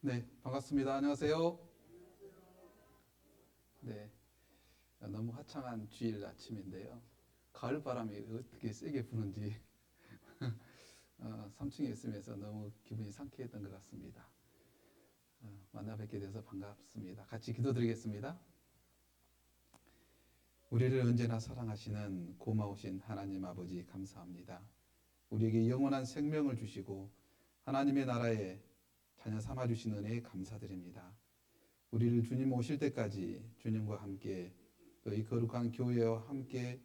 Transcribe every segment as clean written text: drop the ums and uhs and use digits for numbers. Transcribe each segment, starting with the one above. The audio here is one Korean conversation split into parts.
네, 반갑습니다. 안녕하세요. 네, 너무 화창한 주일 아침인데요. 가을 바람이 어떻게 세게 부는지 3층에 있으면서 너무 기분이 상쾌했던 것 같습니다. 만나 뵙게 돼서 반갑습니다. 같이 기도드리겠습니다. 우리를 언제나 사랑하시는 고마우신 하나님 아버지 감사합니다. 우리에게 영원한 생명을 주시고 하나님의 나라에 자녀 삼아 주신 은혜에 감사드립니다. 우리를 주님 오실 때까지 주님과 함께 또 이 거룩한 교회와 함께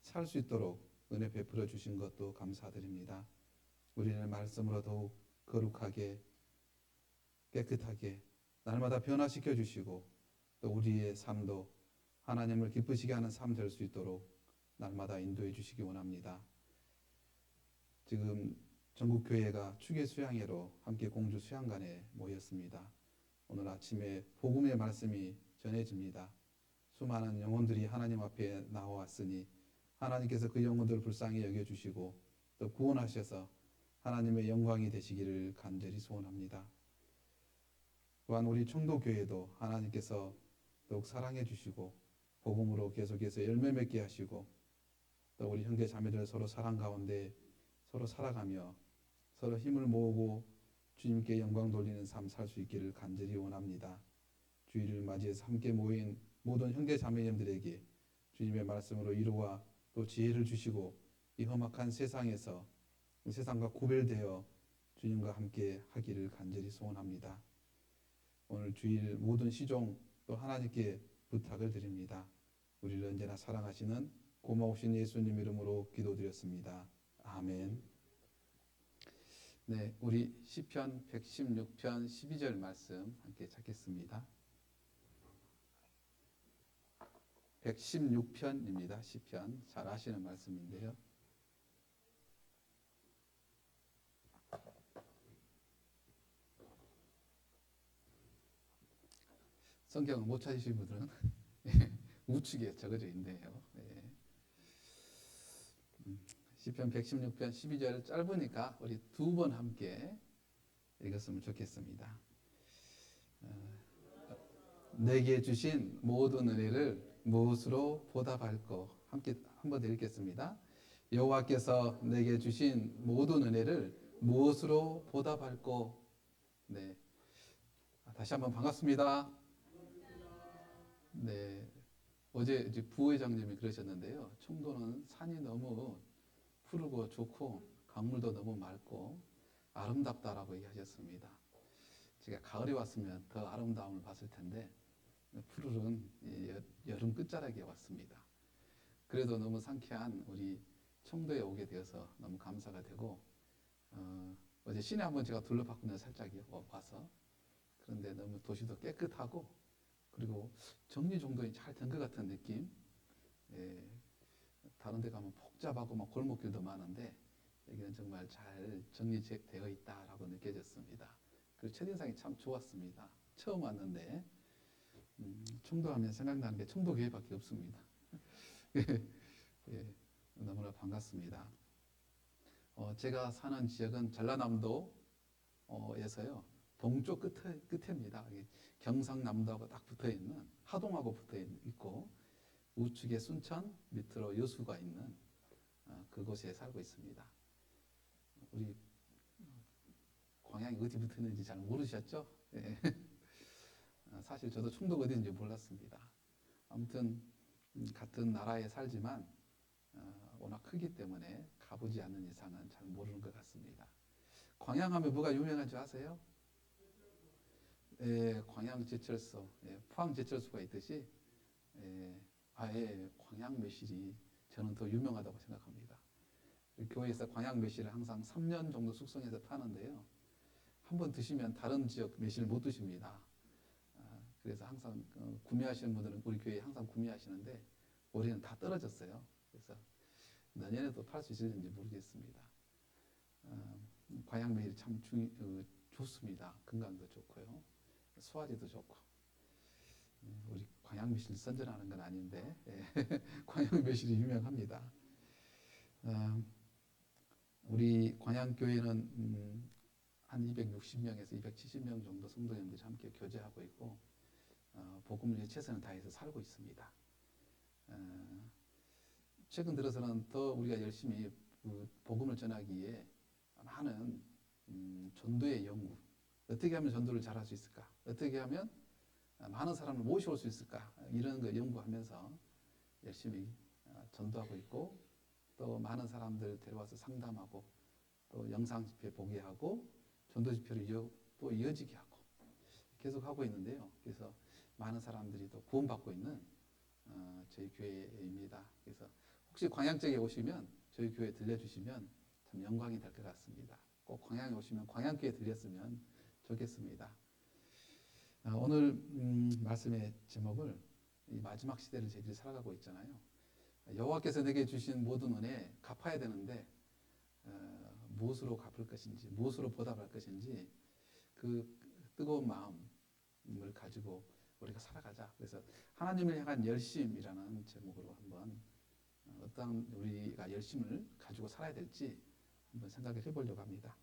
살 수 있도록 은혜 베풀어 주신 것도 감사드립니다. 우리를 말씀으로 더욱 거룩하게 깨끗하게 날마다 변화시켜 주시고 또 우리의 삶도 하나님을 기쁘시게 하는 삶 될 수 있도록 날마다 인도해 주시기 원합니다. 지금 전국교회가 추계 수양회로 함께 공주 수양관에 모였습니다. 오늘 아침에 복음의 말씀이 전해집니다. 수많은 영혼들이 하나님 앞에 나와왔으니 하나님께서 그 영혼들을 불쌍히 여겨주시고 또 구원하셔서 하나님의 영광이 되시기를 간절히 소원합니다. 또한 우리 청도교회도 하나님께서 더욱 사랑해 주시고 복음으로 계속해서 열매 맺게 하시고 또 우리 형제 자매들 서로 사랑 가운데 서로 살아가며 서로 힘을 모으고 주님께 영광 돌리는 삶 살 수 있기를 간절히 원합니다. 주일을 맞이해서 함께 모인 모든 형제 자매님들에게 주님의 말씀으로 위로와 또 지혜를 주시고 이 험악한 세상에서 세상과 구별되어 주님과 함께 하기를 간절히 소원합니다. 오늘 주일 모든 시종 또 하나님께 부탁을 드립니다. 우리를 언제나 사랑하시는 고마우신 예수님 이름으로 기도드렸습니다. 아멘. 네, 우리 시편 116편 12절 말씀 함께 찾겠습니다. 116편입니다. 시편 잘 아시는 말씀인데요. 성경을 못 찾으신 분들은 우측에 적어져 있네요. 네. 시편 116편 12절 짧으니까 우리 두 번 함께 읽었으면 좋겠습니다. 내게 주신 모든 은혜를 무엇으로 보답할꼬? 함께 한번 더 읽겠습니다. 여호와께서 내게 주신 모든 은혜를 무엇으로 보답할꼬? 네, 다시 한번 반갑습니다. 네, 어제 이제 부회장님이 그러셨는데요. 청도는 산이 너무 푸르고 좋고 강물도 너무 맑고 아름답다라고 얘기하셨습니다. 제가 가을에 왔으면 더 아름다움을 봤을 텐데 푸르른 여름 끝자락에 왔습니다. 그래도 너무 상쾌한 우리 청도에 오게 되어서 너무 감사가 되고 어제 시내 한번 제가 둘러봤거든요. 살짝 와서. 그런데 너무 도시도 깨끗하고 그리고 정리정돈이 잘 된 것 같은 느낌. 예, 다른 데 가면 복잡하고 막 골목길도 많은데 여기는 정말 잘 정리되어 있다라고 느껴졌습니다. 그리고 첫인상이 참 좋았습니다. 처음 왔는데 청도하면 생각나는 게 청도교회밖에 없습니다. 예, 너무나 반갑습니다. 제가 사는 지역은 전라남도에서요. 동쪽 끝에입니다. 경상남도하고 딱 붙어 있는 하동하고 붙어 있고 우측에 순천, 밑으로 여수가 있는 그곳에 살고 있습니다. 우리 광양이 어디 붙어 있는지 잘 모르셨죠? 예. 사실 저도 충도가 어디인지 몰랐습니다. 아무튼 같은 나라에 살지만 워낙 크기 때문에 가보지 않는 이상은 잘 모르는 것 같습니다. 광양하면 뭐가 유명한 줄 아세요? 예, 광양 제철소, 예, 포항 제철소가 있듯이 아예 광양 매실이 저는 더 유명하다고 생각합니다. 교회에서 광양 매실을 항상 3년 정도 숙성해서 파는데요. 한번 드시면 다른 지역 매실 못 드십니다. 그래서 항상 구매하시는 분들은 우리 교회에 항상 구매하시는데 올해는 다 떨어졌어요. 그래서 내년에도 팔 수 있을지 모르겠습니다. 광양 매실이 참 좋습니다. 건강도 좋고요. 소화제도 좋고. 우리 광양 매실 선전하는 건 아닌데 광양 매실이 유명합니다. 우리 광양 교회는 한 260명에서 270명 정도 성도님들이 함께 교제하고 있고 복음을 위해 최선을 다해서 살고 있습니다. 최근 들어서는 더 우리가 열심히 복음을 전하기 위해 많은 전도의 연구, 어떻게 하면 전도를 잘할 수 있을까? 어떻게 하면 많은 사람을 모셔올 수 있을까? 이런 거 연구하면서 열심히 전도하고 있고 또 많은 사람들 데려와서 상담하고 또 영상 집회 보게 하고 전도 집회를 또 이어지게 하고 계속 하고 있는데요. 그래서 많은 사람들이 또 구원받고 있는 저희 교회입니다. 그래서 혹시 광양 쪽에 오시면 저희 교회 들려주시면 참 영광이 될 것 같습니다. 꼭 광양에 오시면 광양교회 들렸으면 좋겠습니다. 오늘 말씀의 제목을 이 마지막 시대를 저희들이 살아가고 있잖아요. 여호와께서 내게 주신 모든 은혜 갚아야 되는데 무엇으로 갚을 것인지 무엇으로 보답할 것인지 그 뜨거운 마음을 가지고 우리가 살아가자. 그래서 하나님을 향한 열심이라는 제목으로 한번 어떤 우리가 열심을 가지고 살아야 될지 한번 생각을 해보려고 합니다.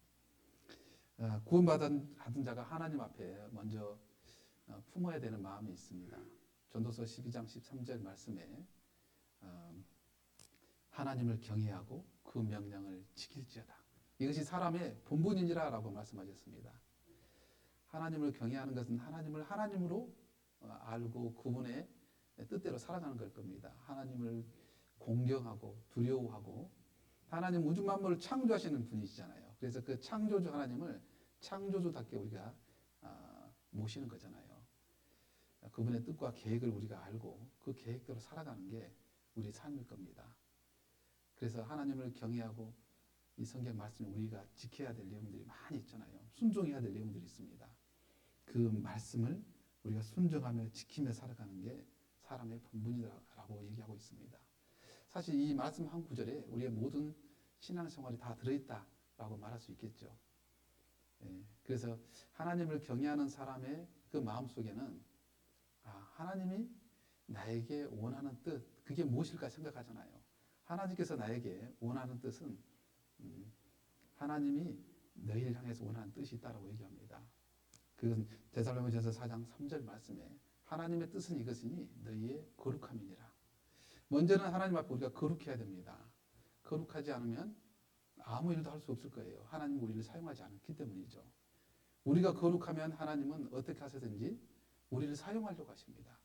구원받은 자가 하나님 앞에 먼저 품어야 되는 마음이 있습니다. 전도서 12장 13절 말씀에 하나님을 경외하고 그 명령을 지킬지어다. 이것이 사람의 본분이니라 라고 말씀하셨습니다. 하나님을 경외하는 것은 하나님을 하나님으로 알고 그분의 뜻대로 살아가는 걸 겁니다. 하나님을 공경하고 두려워하고 하나님 우주 만물을 창조하시는 분이시잖아요. 그래서 그 창조주 하나님을 창조주답게 우리가 모시는 거잖아요. 그분의 뜻과 계획을 우리가 알고 그 계획대로 살아가는 게 우리 삶일 겁니다. 그래서 하나님을 경외하고 이 성경 말씀에 우리가 지켜야 될 내용들이 많이 있잖아요. 순종해야 될 내용들이 있습니다. 그 말씀을 우리가 순종하며 지키며 살아가는 게 사람의 본분이라고 얘기하고 있습니다. 사실 이 말씀 한 구절에 우리의 모든 신앙생활이 다 들어있다라고 말할 수 있겠죠. 그래서 하나님을 경외하는 사람의 그 마음속에는 하나님이 나에게 원하는 뜻, 그게 무엇일까 생각하잖아요. 하나님께서 나에게 원하는 뜻은 하나님이 너희를 향해서 원하는 뜻이 있다라고 얘기합니다. 그것은 데살로니가전서 4장 3절 말씀에 하나님의 뜻은 이것이니 너희의 거룩함이니라. 먼저는 하나님 앞에 우리가 거룩해야 됩니다. 거룩하지 않으면 아무 일도 할 수 없을 거예요. 하나님은 우리를 사용하지 않기 때문이죠. 우리가 거룩하면 하나님은 어떻게 하시든지 우리를 사용하려고 하십니다.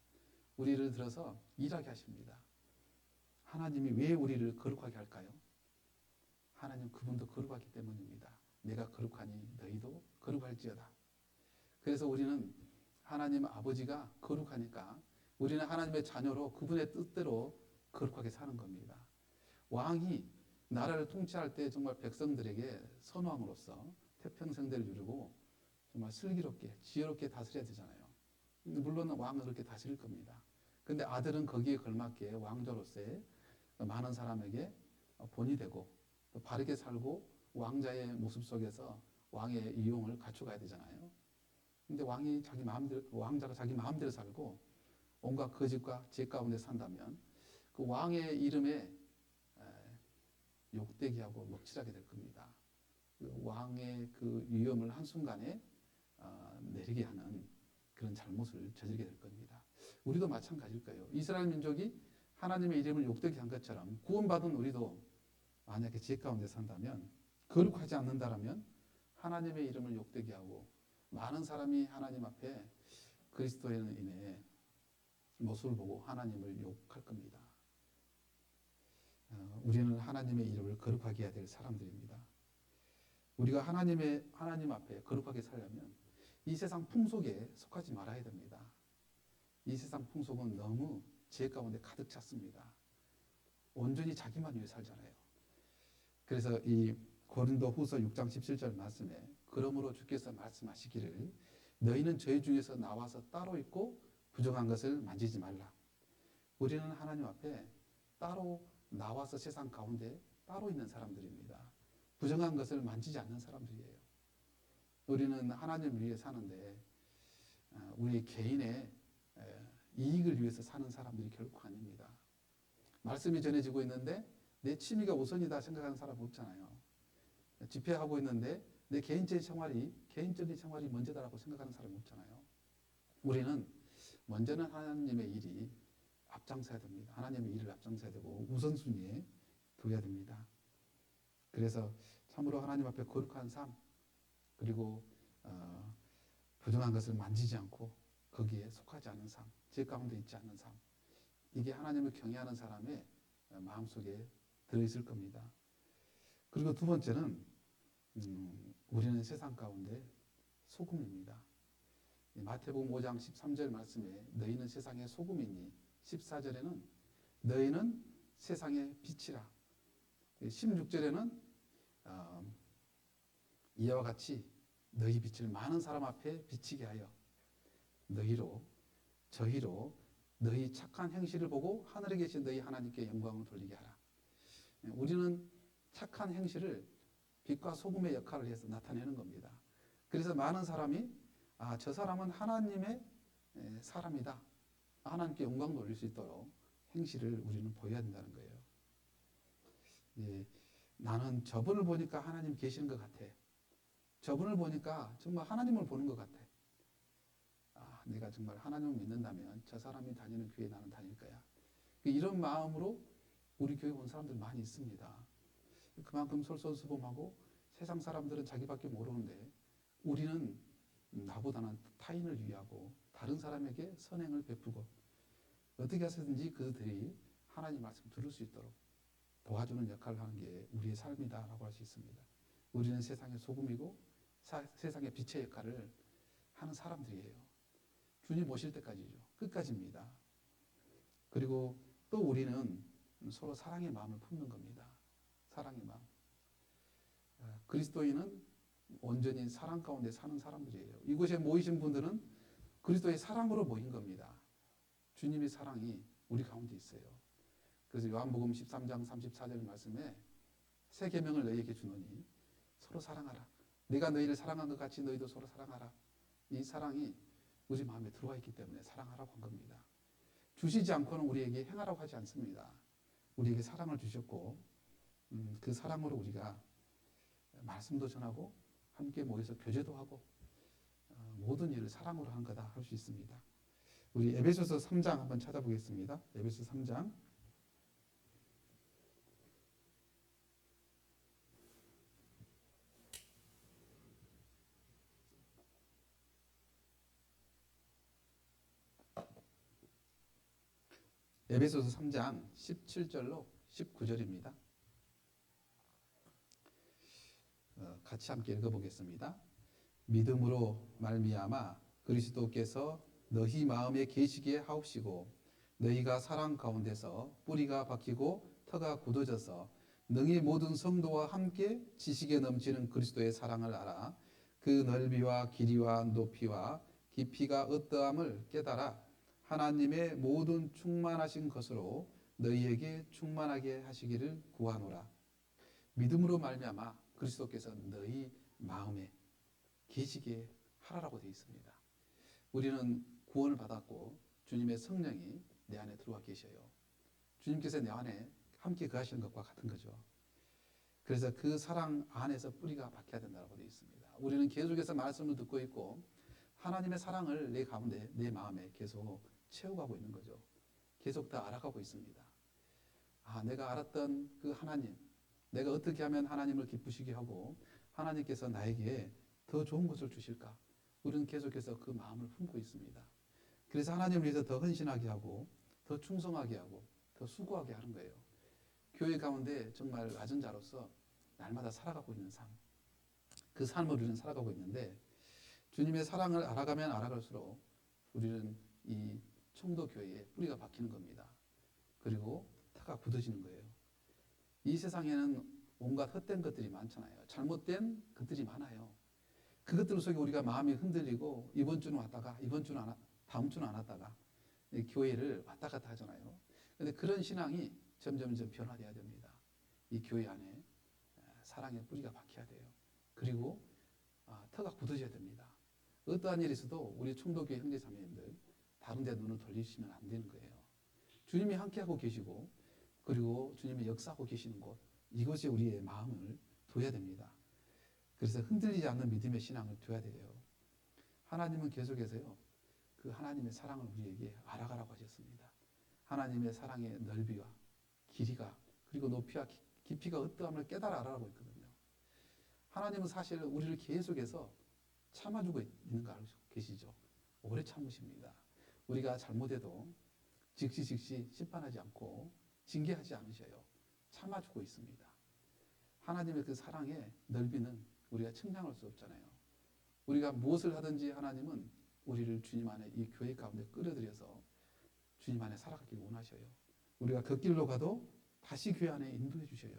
우리를 들어서 일하게 하십니다. 하나님이 왜 우리를 거룩하게 할까요? 하나님 그분도 거룩하기 때문입니다. 내가 거룩하니 너희도 거룩할지어다. 그래서 우리는 하나님 아버지가 거룩하니까 우리는 하나님의 자녀로 그분의 뜻대로 거룩하게 사는 겁니다. 왕이 나라를 통치할 때 정말 백성들에게 선왕으로서 태평성대를 이루고 정말 슬기롭게 지혜롭게 다스려야 되잖아요. 물론 왕은 그렇게 다스릴 겁니다. 근데 아들은 거기에 걸맞게 왕자로서의 많은 사람에게 본이 되고 또 바르게 살고 왕자의 모습 속에서 왕의 이용을 갖춰가야 되잖아요. 근데 왕자가 자기 마음대로 살고 온갖 거짓과 죄 가운데 산다면 그 왕의 이름에 욕되게 하고 먹칠하게 될 겁니다. 그 왕의 그 위엄을 한순간에 내리게 하는 그런 잘못을 저지르게 될 겁니다. 우리도 마찬가지일 거예요. 이스라엘 민족이 하나님의 이름을 욕되게 한 것처럼 구원받은 우리도 만약에 죄 가운데 산다면 거룩하지 않는다라면 하나님의 이름을 욕되게 하고 많은 사람이 하나님 앞에 그리스도인의 모습을 보고 하나님을 욕할 겁니다. 우리는 하나님의 이름을 거룩하게 해야 될 사람들입니다. 우리가 하나님 앞에 거룩하게 살려면 이 세상 풍속에 속하지 말아야 됩니다. 이 세상 풍속은 너무 죄 가운데 가득 찼습니다. 온전히 자기만 위해 살잖아요. 그래서 이 고린도 후서 6장 17절 말씀에 그러므로 주께서 말씀하시기를 너희는 저희 중에서 나와서 따로 있고 부정한 것을 만지지 말라. 우리는 하나님 앞에 따로 나와서 세상 가운데 따로 있는 사람들입니다. 부정한 것을 만지지 않는 사람들이에요. 우리는 하나님을 위해 사는데 우리 개인의 이익을 위해서 사는 사람들이 결코 아닙니다. 말씀이 전해지고 있는데 내 취미가 우선이다 생각하는 사람 없잖아요. 집회하고 있는데 내 개인적인 생활이 먼저다라고 생각하는 사람이 없잖아요. 우리는 먼저는 하나님의 일이 앞장서야 됩니다. 하나님의 일을 앞장서야 되고 우선순위에 둬야 됩니다. 그래서 참으로 하나님 앞에 거룩한 삶, 그리고 부정한 것을 만지지 않고 거기에 속하지 않는 삶, 죄 가운데 있지 않는 삶, 이게 하나님을 경외하는 사람의 마음속에 들어있을 겁니다. 그리고 두 번째는 우리는 세상 가운데 소금입니다. 마태복음 5장 13절 말씀에 너희는 세상의 소금이니 14절에는 너희는 세상의 빛이라, 16절에는 이와 같이 너희 빛을 많은 사람 앞에 비치게 하여 저희로 너희 착한 행실을 보고 하늘에 계신 너희 하나님께 영광을 돌리게 하라. 우리는 착한 행실을 빛과 소금의 역할을 해서 나타내는 겁니다. 그래서 많은 사람이 저 사람은 하나님의 사람이다, 하나님께 영광 돌릴 수 있도록 행실을 우리는 보여야 된다는 거예요. 나는 저분을 보니까 하나님 계시는 것 같아. 저분을 보니까 정말 하나님을 보는 것 같아. 내가 정말 하나님을 믿는다면 저 사람이 다니는 교회에 나는 다닐 거야. 이런 마음으로 우리 교회 온 사람들 많이 있습니다. 그만큼 솔선수범하고 세상 사람들은 자기밖에 모르는데 우리는 나보다는 타인을 위하고 다른 사람에게 선행을 베푸고 어떻게 해서든지 그들이 하나님 말씀 들을 수 있도록 도와주는 역할을 하는 게 우리의 삶이다라고 할 수 있습니다. 우리는 세상의 소금이고 세상의 빛의 역할을 하는 사람들이에요. 주님 오실 때까지죠. 끝까지입니다. 그리고 또 우리는 서로 사랑의 마음을 품는 겁니다. 사랑의 마음. 그리스도인은 온전히 사랑 가운데 사는 사람들이에요. 이곳에 모이신 분들은 그리스도의 사랑으로 모인 겁니다. 주님의 사랑이 우리 가운데 있어요. 그래서 요한복음 13장 34절 말씀에 새 계명을 너희에게 주노니 서로 사랑하라. 내가 너희를 사랑한 것 같이 너희도 서로 사랑하라. 이 사랑이 우리 마음에 들어와 있기 때문에 사랑하라고 한 겁니다. 주시지 않고는 우리에게 행하라고 하지 않습니다. 우리에게 사랑을 주셨고 그 사랑으로 우리가 말씀도 전하고 함께 모여서 교제도 하고 모든 일을 사랑으로 한 거다 할 수 있습니다. 우리 에베소서 3장 한번 찾아보겠습니다. 에베소 3장. 에베소서 3장 17절로 19절입니다. 같이 함께 읽어보겠습니다. 믿음으로 말미암아 그리스도께서 너희 마음에 계시게 하옵시고 너희가 사랑 가운데서 뿌리가 박히고 터가 굳어져서 능히 모든 성도와 함께 지식에 넘치는 그리스도의 사랑을 알아 그 넓이와 길이와 높이와 깊이가 어떠함을 깨달아 하나님의 모든 충만하신 것으로 너희에게 충만하게 하시기를 구하노라. 믿음으로 말미암아 그리스도께서 너희 마음에 계시게 하라라고 되어 있습니다. 우리는 구원을 받았고 주님의 성령이 내 안에 들어와 계셔요. 주님께서 내 안에 함께 거하시는 것과 같은 거죠. 그래서 그 사랑 안에서 뿌리가 박혀야 된다고 되어 있습니다. 우리는 계속해서 말씀을 듣고 있고 하나님의 사랑을 내 가운데 내 마음에 계속 채워가고 있는 거죠. 계속 더 알아가고 있습니다. 내가 알았던 그 하나님, 내가 어떻게 하면 하나님을 기쁘시게 하고 하나님께서 나에게 더 좋은 것을 주실까? 우리는 계속해서 그 마음을 품고 있습니다. 그래서 하나님을 위해서 더 헌신하게 하고 더 충성하게 하고 더 수고하게 하는 거예요. 교회 가운데 정말 낮은 자로서 날마다 살아가고 있는 삶, 그 삶을 우리는 살아가고 있는데 주님의 사랑을 알아가면 알아갈수록 우리는 이 청도교회에 뿌리가 박히는 겁니다. 그리고 터가 굳어지는 거예요. 이 세상에는 온갖 헛된 것들이 많잖아요. 잘못된 것들이 많아요. 그것들 속에 우리가 마음이 흔들리고 이번 주는 왔다가 다음 주는 안 왔다가 교회를 왔다 갔다 하잖아요. 그런데 그런 신앙이 점점점 변화돼야 됩니다. 이 교회 안에 사랑의 뿌리가 박혀야 돼요. 그리고 터가 굳어져야 됩니다. 어떠한 일이 있어도 우리 청도교회 형제자매님들 다른 데 눈을 돌리시면 안 되는 거예요. 주님이 함께하고 계시고 그리고 주님이 역사하고 계시는 곳, 이것이 우리의 마음을 둬야 됩니다. 그래서 흔들리지 않는 믿음의 신앙을 둬야 돼요. 하나님은 계속해서요, 그 하나님의 사랑을 우리에게 알아가라고 하셨습니다. 하나님의 사랑의 넓이와 길이가, 그리고 높이와 깊이가 어떠함을 깨달아 알아가고 있거든요. 하나님은 사실 우리를 계속해서 참아주고 있는 거 알고 계시죠? 오래 참으십니다. 우리가 잘못해도 즉시 심판하지 않고 징계하지 않으셔요. 참아주고 있습니다. 하나님의 그 사랑의 넓이는 우리가 측량할 수 없잖아요. 우리가 무엇을 하든지 하나님은 우리를 주님 안에 이 교회 가운데 끌어들여서 주님 안에 살아가길 원하셔요. 우리가 그 길로 가도 다시 교회 안에 인도해 주셔요.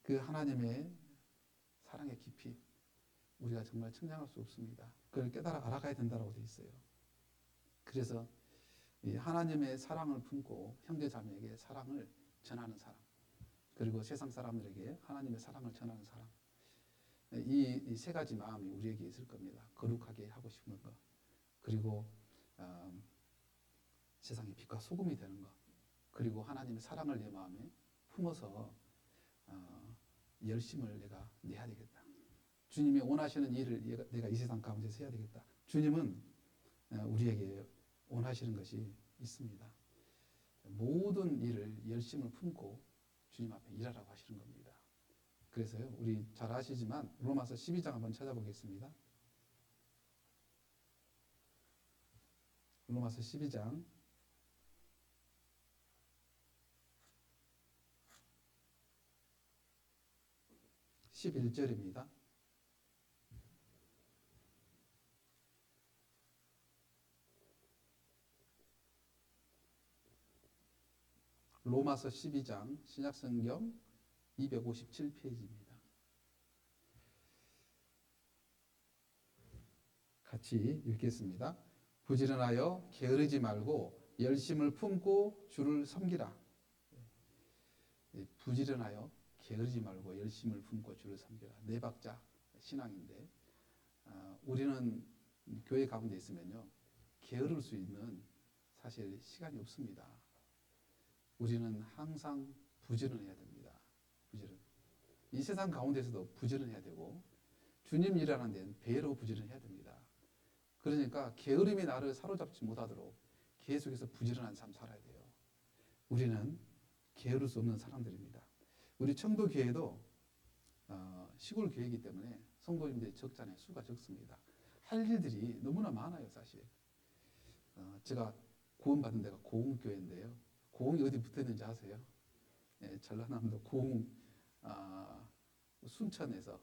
그 하나님의 사랑의 깊이, 우리가 정말 측량할 수 없습니다. 그걸 깨달아 알아가야 된다고 되어 있어요. 그래서 이 하나님의 사랑을 품고 형제 자매에게 사랑을 전하는 사람, 그리고 세상 사람들에게 하나님의 사랑을 전하는 사람, 이 세 가지 마음이 우리에게 있을 겁니다. 거룩하게 하고 싶은 것, 그리고 세상의 빛과 소금이 되는 것, 그리고 하나님의 사랑을 내 마음에 품어서 열심을 내가 내야 되겠다. 주님이 원하시는 일을 내가 이 세상 가운데서 해야 되겠다. 주님은 우리에게 원하시는 것이 있습니다. 모든 일을 열심을 품고 주님 앞에 일하라고 하시는 겁니다. 그래서요, 우리 잘 아시지만 로마서 12장 한번 찾아보겠습니다. 로마서 12장 11절입니다. 로마서 12장 신약성경 257페이지입니다. 같이 읽겠습니다. 부지런하여 게으르지 말고 열심을 품고 주를 섬기라. 부지런하여 게으르지 말고 열심을 품고 주를 섬기라. 네 박자 신앙인데 우리는 교회 가운데 있으면요, 게으를 수 있는 사실 시간이 없습니다. 우리는 항상 부지런해야 됩니다. 부지런. 이 세상 가운데서도 부지런해야 되고 주님 일하는 데는 배로 부지런해야 됩니다. 그러니까 게으름이 나를 사로잡지 못하도록 계속해서 부지런한 삶 살아야 돼요. 우리는 게으를 수 없는 사람들입니다. 우리 청도교회도 시골 교회이기 때문에 성도님들이 적잖아요. 수가 적습니다. 할 일들이 너무나 많아요, 사실. 제가 구원받은 데가 고흥교회인데요. 고흥이 어디 붙어있는지 아세요? 예, 전라남도 고흥, 순천에서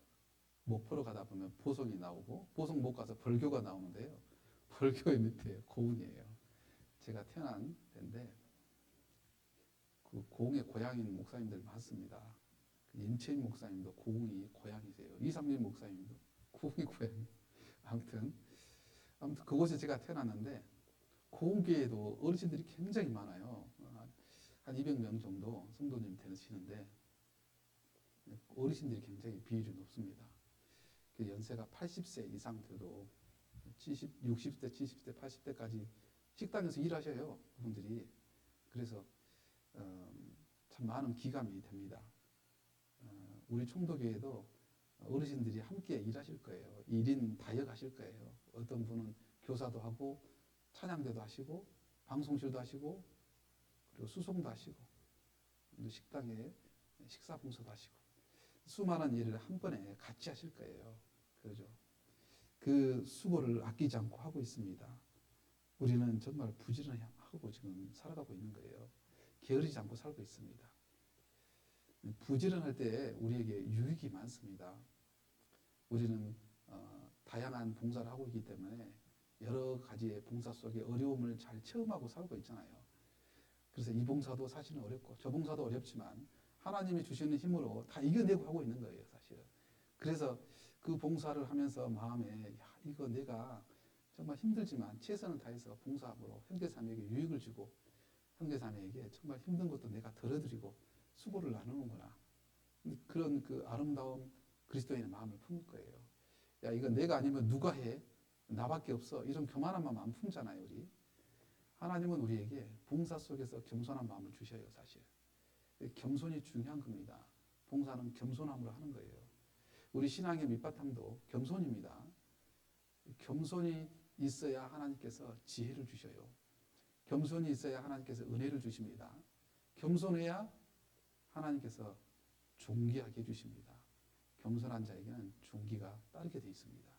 목포로 가다 보면 보성이 나오고, 보성 못 가서 벌교가 나오는데요. 벌교의 밑에 고흥이에요. 제가 태어난 데인데, 그 고흥에 고향인 목사님들 많습니다. 임채인 목사님도 고흥이 고향이세요. 이상민 목사님도 고흥이 고향. 아무튼 그곳에 제가 태어났는데, 고흥교회에도 어르신들이 굉장히 많아요. 한 200명 정도 성도님 되시는데 어르신들이 굉장히 비율이 높습니다. 연세가 80세 이상 돼도 60대, 70대, 80대까지 식당에서 일하셔요. 그분들이. 그래서 참 많은 기감이 됩니다. 우리 총도교회도 어르신들이 함께 일하실 거예요. 1인 다역 하실 거예요. 어떤 분은 교사도 하고 찬양대도 하시고 방송실도 하시고 그리고 수송도 하시고 식당에 식사 봉사도 하시고 수많은 일을 한 번에 같이 하실 거예요. 그렇죠? 그 수고를 아끼지 않고 하고 있습니다. 우리는 정말 부지런하고 지금 살아가고 있는 거예요. 게으르지 않고 살고 있습니다. 부지런할 때 우리에게 유익이 많습니다. 우리는 다양한 봉사를 하고 있기 때문에 여러 가지의 봉사 속에 어려움을 잘 체험하고 살고 있잖아요. 그래서 이 봉사도 사실은 어렵고 저 봉사도 어렵지만 하나님이 주시는 힘으로 다 이겨내고 하고 있는 거예요, 사실은. 그래서 그 봉사를 하면서 마음에 이거 내가 정말 힘들지만 최선을 다해서 봉사함으로 형제자매에게 유익을 주고 형제자매에게 정말 힘든 것도 내가 덜어드리고 수고를 나누는구나. 그런 그 아름다운 그리스도인의 마음을 품을 거예요. 야, 이거 내가 아니면 누가 해? 나밖에 없어. 이런 교만한 마음 안 품잖아요, 우리. 하나님은 우리에게 봉사 속에서 겸손한 마음을 주셔요, 사실. 겸손이 중요한 겁니다. 봉사는 겸손함으로 하는 거예요. 우리 신앙의 밑바탕도 겸손입니다. 겸손이 있어야 하나님께서 지혜를 주셔요. 겸손이 있어야 하나님께서 은혜를 주십니다. 겸손해야 하나님께서 존귀하게 해주십니다. 겸손한 자에게는 존귀가 따르게 되어 있습니다.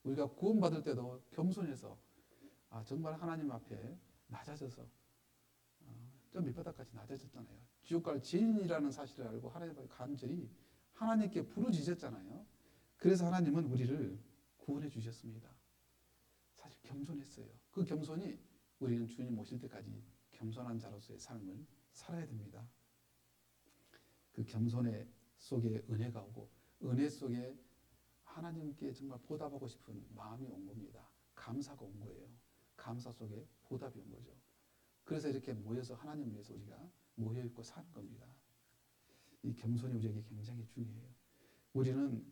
우리가 구원받을 때도 겸손해서 정말 하나님 앞에 낮아져서 저 밑바닥까지 낮아졌잖아요. 지옥 갈 죄인이라는 사실을 알고 하나님 앞에 간절히 하나님께 부르짖었잖아요. 그래서 하나님은 우리를 구원해 주셨습니다. 사실 겸손했어요. 그 겸손이 우리는 주님 오실 때까지 겸손한 자로서의 삶을 살아야 됩니다. 그 겸손의 속에 은혜가 오고 은혜 속에 하나님께 정말 보답하고 싶은 마음이 온 겁니다. 감사가 온 거예요. 감사 속에 보답이 온 거죠. 그래서 이렇게 모여서 하나님 위해서 우리가 모여있고 사는 겁니다. 이 겸손이 우리에게 굉장히 중요해요. 우리는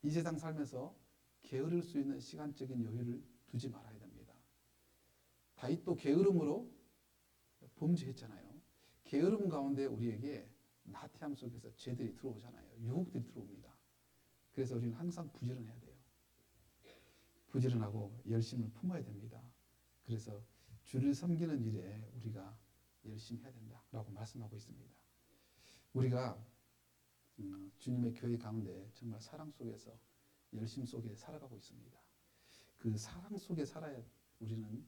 이 세상 살면서 게으를 수 있는 시간적인 여유를 두지 말아야 됩니다. 다윗도 게으름으로 범죄했잖아요. 게으름 가운데 우리에게 나태함 속에서 죄들이 들어오잖아요. 유혹들이 들어옵니다. 그래서 우리는 항상 부지런해야 돼요. 부지런하고 열심을 품어야 됩니다. 그래서 주를 섬기는 일에 우리가 열심히 해야 된다라고 말씀하고 있습니다. 우리가 주님의 교회 가운데 정말 사랑 속에서 열심 속에 살아가고 있습니다. 그 사랑 속에 살아야 우리는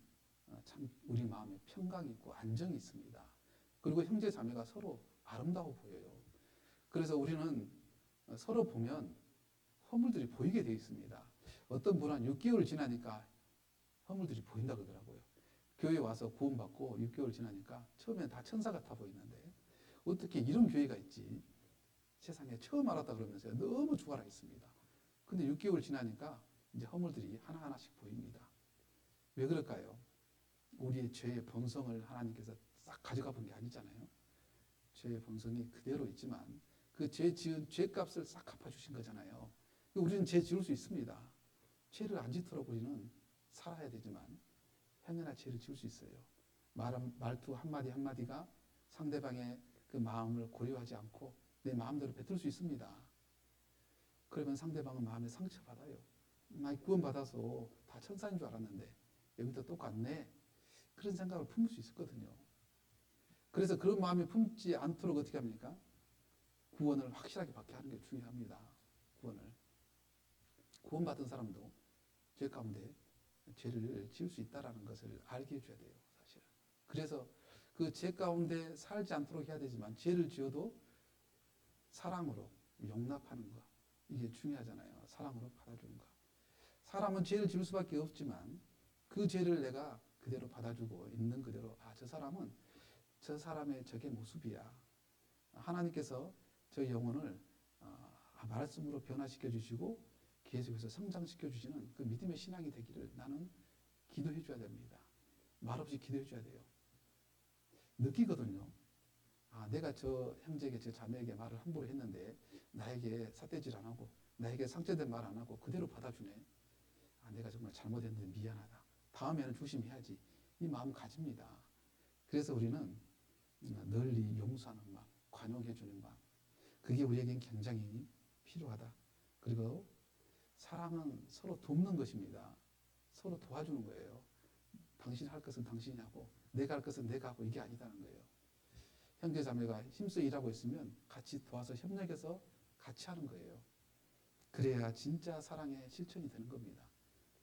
참 우리 마음에 평강이 있고 안정이 있습니다. 그리고 형제 자매가 서로 아름다워 보여요. 그래서 우리는 서로 보면 허물들이 보이게 되어 있습니다. 어떤 분은 6개월 지나니까 허물들이 보인다 그러더라고요. 교회 와서 구원받고 6개월 지나니까 처음엔 다 천사 같아 보이는데 어떻게 이런 교회가 있지? 세상에 처음 알았다 그러면서 너무 죽어라 했습니다. 근데 6개월 지나니까 이제 허물들이 하나하나씩 보입니다. 왜 그럴까요? 우리의 죄의 본성을 하나님께서 싹 가져가 본 게 아니잖아요. 죄의 본성이 그대로 있지만 그 죄 지은 죄값을 싹 갚아주신 거잖아요. 우리는 죄 지을 수 있습니다. 죄를 안 짓도록 우리는 살아야 되지만 행여나 죄를 지을 수 있어요. 말투 한마디 한마디가 상대방의 그 마음을 고려하지 않고 내 마음대로 뱉을 수 있습니다. 그러면 상대방은 마음에 상처받아요. 나 구원받아서 다 천사인 줄 알았는데 여기도 똑같네. 그런 생각을 품을 수 있었거든요. 그래서 그런 마음이 품지 않도록 어떻게 합니까? 구원을 확실하게 받게 하는 게 중요합니다. 구원받은 사람도 죄 가운데 죄를 지을 수 있다는 것을 알게 해줘야 돼요. 사실. 그래서 그 죄 가운데 살지 않도록 해야 되지만 죄를 지어도 사랑으로 용납하는 것. 이게 중요하잖아요. 사랑으로 받아주는 것. 사람은 죄를 지을 수밖에 없지만 그 죄를 내가 그대로 받아주고 있는 그대로 저 사람은 저 사람의 저게 모습이야. 하나님께서 저 영혼을 말씀으로 변화시켜 주시고 계속해서 성장시켜 주시는 그 믿음의 신앙이 되기를 나는 기도해 줘야 됩니다. 말없이 기도해 줘야 돼요. 느끼거든요. 내가 저 형제에게 저 자매에게 말을 함부로 했는데 나에게 삿대질 안 하고 나에게 상처된 말 안 하고 그대로 받아주네. 내가 정말 잘못했는데 미안하다. 다음에는 조심해야지. 이 마음 가집니다. 그래서 우리는 널리 용서하는 마음, 관용해 주는 마음. 그게 우리에겐 굉장히 필요하다. 그리고 사랑은 서로 돕는 것입니다. 서로 도와주는 거예요. 당신이 할 것은 당신이 하고 내가 할 것은 내가 하고 이게 아니다는 거예요. 형제 자매가 힘써 일하고 있으면 같이 도와서 협력해서 같이 하는 거예요. 그래야 진짜 사랑의 실천이 되는 겁니다.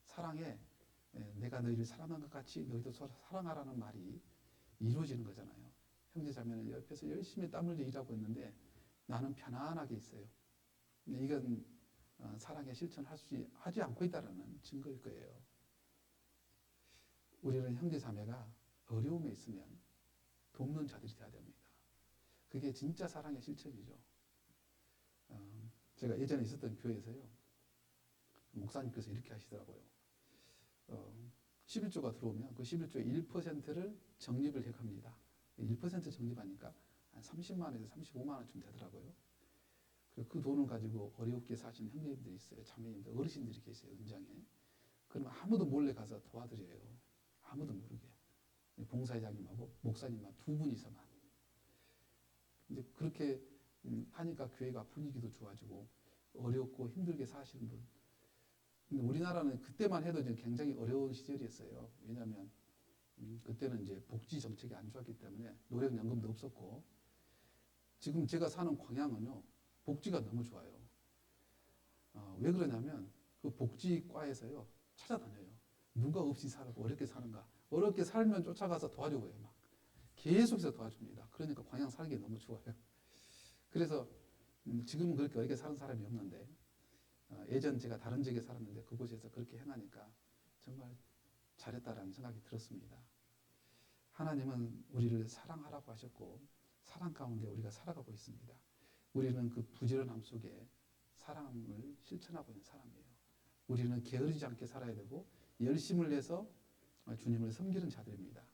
사랑에 내가 너희를 사랑한 것 같이 너희도 서로 사랑하라는 말이 이루어지는 거잖아요. 형제 자매는 옆에서 열심히 땀 흘려 일하고 있는데 나는 편안하게 있어요. 이건 사랑의 실천하지 않고 있다는 증거일 거예요. 우리는 형제 자매가 어려움에 있으면 돕는 자들이 되어야 됩니다. 그게 진짜 사랑의 실천이죠. 제가 예전에 있었던 교회에서요. 목사님께서 이렇게 하시더라고요. 11조가 들어오면 그 11조의 1%를 적립을 해갑니다. 1% 적립하니까 한 30만 원에서 35만 원쯤 되더라고요. 그 돈을 가지고 어렵게 사시는 형제님들이 있어요. 자매님들, 어르신들이 계세요. 은장에. 그러면 아무도 몰래 가서 도와드려요. 아무도 모르게. 봉사회장님하고 목사님만 두 분이서만. 이제 그렇게 하니까 교회가 분위기도 좋아지고 어렵고 힘들게 사시는 분. 근데 우리나라는 그때만 해도 지금 굉장히 어려운 시절이었어요. 왜냐하면 그때는 이제 복지 정책이 안 좋았기 때문에 노령연금도 없었고, 지금 제가 사는 광양은요 복지가 너무 좋아요. 왜 그러냐면 그 복지과에서요 찾아다녀요. 누가 없이 살고 어렵게 사는가. 어렵게 살면 쫓아가서 도와주고 해요. 막 계속해서 도와줍니다. 그러니까 광양 살기 너무 좋아요. 그래서 지금은 그렇게 어렵게 사는 사람이 없는데, 예전 제가 다른 지역에 살았는데 그곳에서 그렇게 행하니까 정말 잘했다라는 생각이 들었습니다. 하나님은 우리를 사랑하라고 하셨고 사랑 가운데 우리가 살아가고 있습니다. 우리는 그 부지런함 속에 사랑을 실천하고 있는 사람이에요. 우리는 게으르지 않게 살아야 되고 열심을 내서 주님을 섬기는 자들입니다.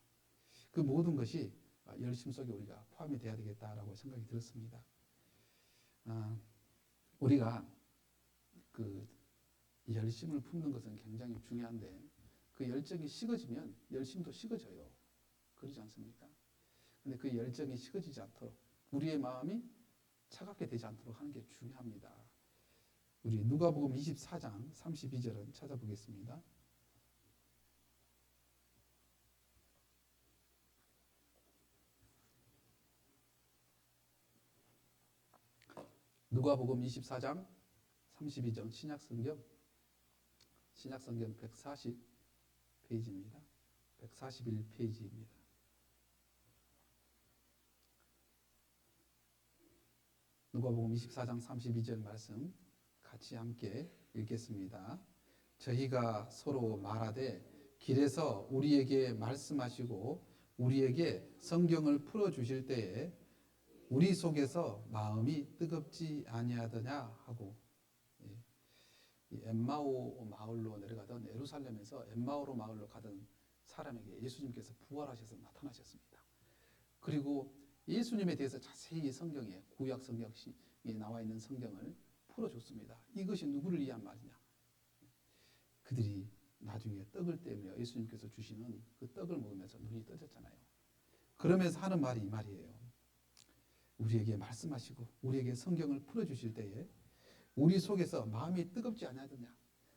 그 모든 것이 열심 속에 우리가 포함이 돼야 되겠다라고 생각이 들었습니다. 우리가 그 열심을 품는 것은 굉장히 중요한데 그 열정이 식어지면 열심도 식어져요. 그러지 않습니까? 근데 그 열정이 식어지지 않도록 우리의 마음이 차갑게 되지 않도록 하는 게 중요합니다. 우리 누가복음 24장 32절은 찾아보겠습니다. 누가복음 24장 32절 신약성경 140페이지입니다. 141페이지입니다. 누가복음 24장 32절 말씀 같이 함께 읽겠습니다. 저희가 서로 말하되 길에서 우리에게 말씀하시고 우리에게 성경을 풀어주실 때에 우리 속에서 마음이 뜨겁지 아니하더냐 하고, 이 엠마오 마을로 내려가던 예루살렘에서 엠마오로 마을로 가던 사람에게 예수님께서 부활하셔서 나타나셨습니다. 그리고 예수님에 대해서 자세히 성경에 구약 성경에 나와 있는 성경을 풀어줬습니다. 이것이 누구를 위한 말이냐? 그들이 나중에 떡을 떼며 예수님께서 주시는 그 떡을 먹으면서 눈이 떠졌잖아요. 그러면서 하는 말이 이 말이에요. 우리에게 말씀하시고 우리에게 성경을 풀어주실 때에 우리 속에서 마음이 뜨겁지 않았느냐.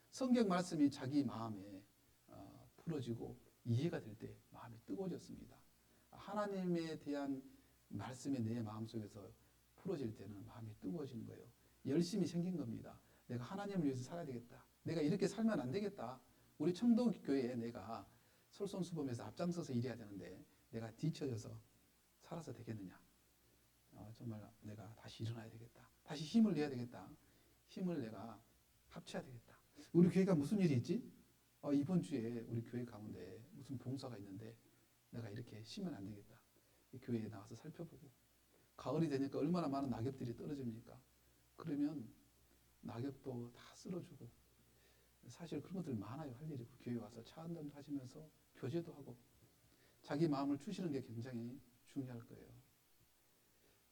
성경 말씀이 자기 마음에 풀어지고 이해가 될 때 마음이 뜨거워졌습니다. 하나님에 대한 말씀이 내 마음속에서 풀어질 때는 마음이 뜨거워지는 거예요. 열심이 생긴 겁니다. 내가 하나님을 위해서 살아야 되겠다. 내가 이렇게 살면 안 되겠다. 우리 청도교회에 내가 솔선수범해서 앞장서서 일해야 되는데 내가 뒤처져서 살아서 되겠느냐. 정말 내가 다시 일어나야 되겠다. 다시 힘을 내야 되겠다. 힘을 내가 합쳐야 되겠다. 우리 교회가 무슨 일이 있지? 이번 주에 우리 교회 가운데 무슨 봉사가 있는데 내가 이렇게 쉬면 안 되겠다. 교회에 나와서 살펴보고 가을이 되니까 얼마나 많은 낙엽들이 떨어집니까? 그러면 낙엽도 다 쓸어주고 사실 그런 것들 많아요. 할 일이. 교회 와서 차 한잔 하시면서 교제도 하고 자기 마음을 추시는 게 굉장히 중요할 거예요.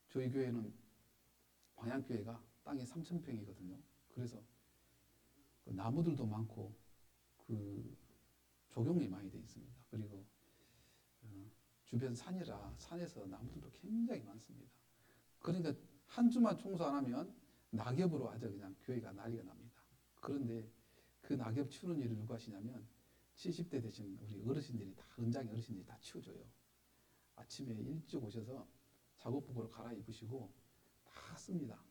저희 교회는 광양교회가 땅이 3,000평이거든요. 그래서 그 나무들도 많고 그 조경이 많이 돼 있습니다. 그리고 주변 산이라 산에서 나무들도 굉장히 많습니다. 그러니까 한 주만 청소 안 하면 낙엽으로 아주 그냥 교회가 난리가 납니다. 그런데 그 낙엽 치우는 일을 누가 하시냐면 70대 되신 우리 어르신들이 다 은장의 어르신들이 다 치워줘요. 아침에 일찍 오셔서 작업복으로 갈아입으시고 다 씁니다.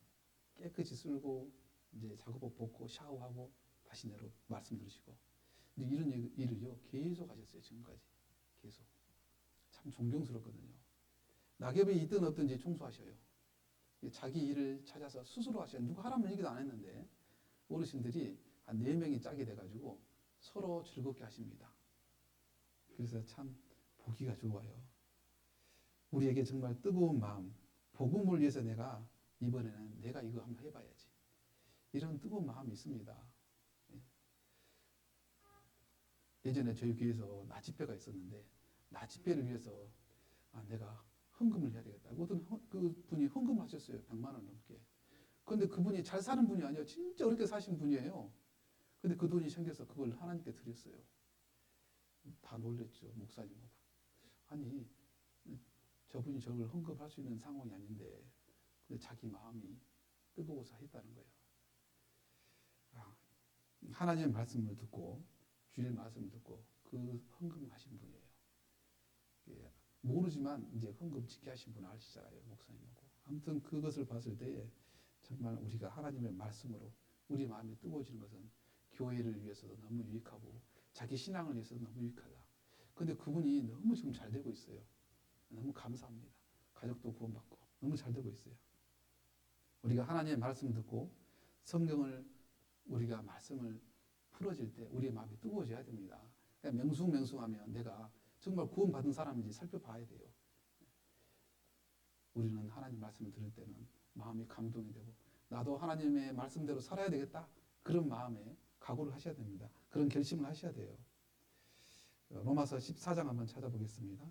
깨끗이 쓸고 이제 작업복 벗고 샤워하고 다시 내려 말씀 들으시고 이런 일을요 계속 하셨어요. 지금까지 계속. 참 존경스럽거든요. 낙엽이 있든 없든지 청소하셔요. 자기 일을 찾아서 스스로 하셔요. 누가 하라는 얘기도 안 했는데 어르신들이 한 4명이 짝이 돼가지고 서로 즐겁게 하십니다. 그래서 참 보기가 좋아요. 우리에게 정말 뜨거운 마음, 복음을 위해서 내가 이번에는 내가 이거 한번 해봐야지. 이런 뜨거운 마음이 있습니다. 예전에 저희 교회에서 나집회가 있었는데 나집회를 위해서 내가 헌금을 해야 되겠다. 어떤 그분이 헌금하셨어요. 100만 원 넘게. 그런데 그분이 잘 사는 분이 아니에요. 진짜 어렵게 사신 분이에요. 근데 그 돈이 생겨서 그걸 하나님께 드렸어요. 다 놀랬죠. 목사님하고. 아니 저분이 저걸 헌금할 수 있는 상황이 아닌데 근데 자기 마음이 뜨거워서 했다는 거예요. 하나님의 말씀을 듣고 주일 말씀을 듣고 그 헌금하신 분이에요. 예, 모르지만 이제 헌금 짓게 하신 분은 아시잖아요. 목사님하고. 아무튼 그것을 봤을 때에 정말 우리가 하나님의 말씀으로 우리 마음이 뜨거워지는 것은 교회를 위해서도 너무 유익하고 자기 신앙을 위해서도 너무 유익하다. 근데 그분이 너무 지금 잘 되고 있어요. 너무 감사합니다. 가족도 구원받고 너무 잘 되고 있어요. 우리가 하나님의 말씀을 듣고 성경을 우리가 말씀을 풀어질 때 우리의 마음이 뜨거워져야 됩니다. 그러니까 명숭명숭하면 내가 정말 구원받은 사람인지 살펴봐야 돼요. 우리는 하나님 말씀을 들을 때는 마음이 감동이 되고 나도 하나님의 말씀대로 살아야 되겠다. 그런 마음에 각오를 하셔야 됩니다. 그런 결심을 하셔야 돼요. 로마서 14장 한번 찾아보겠습니다.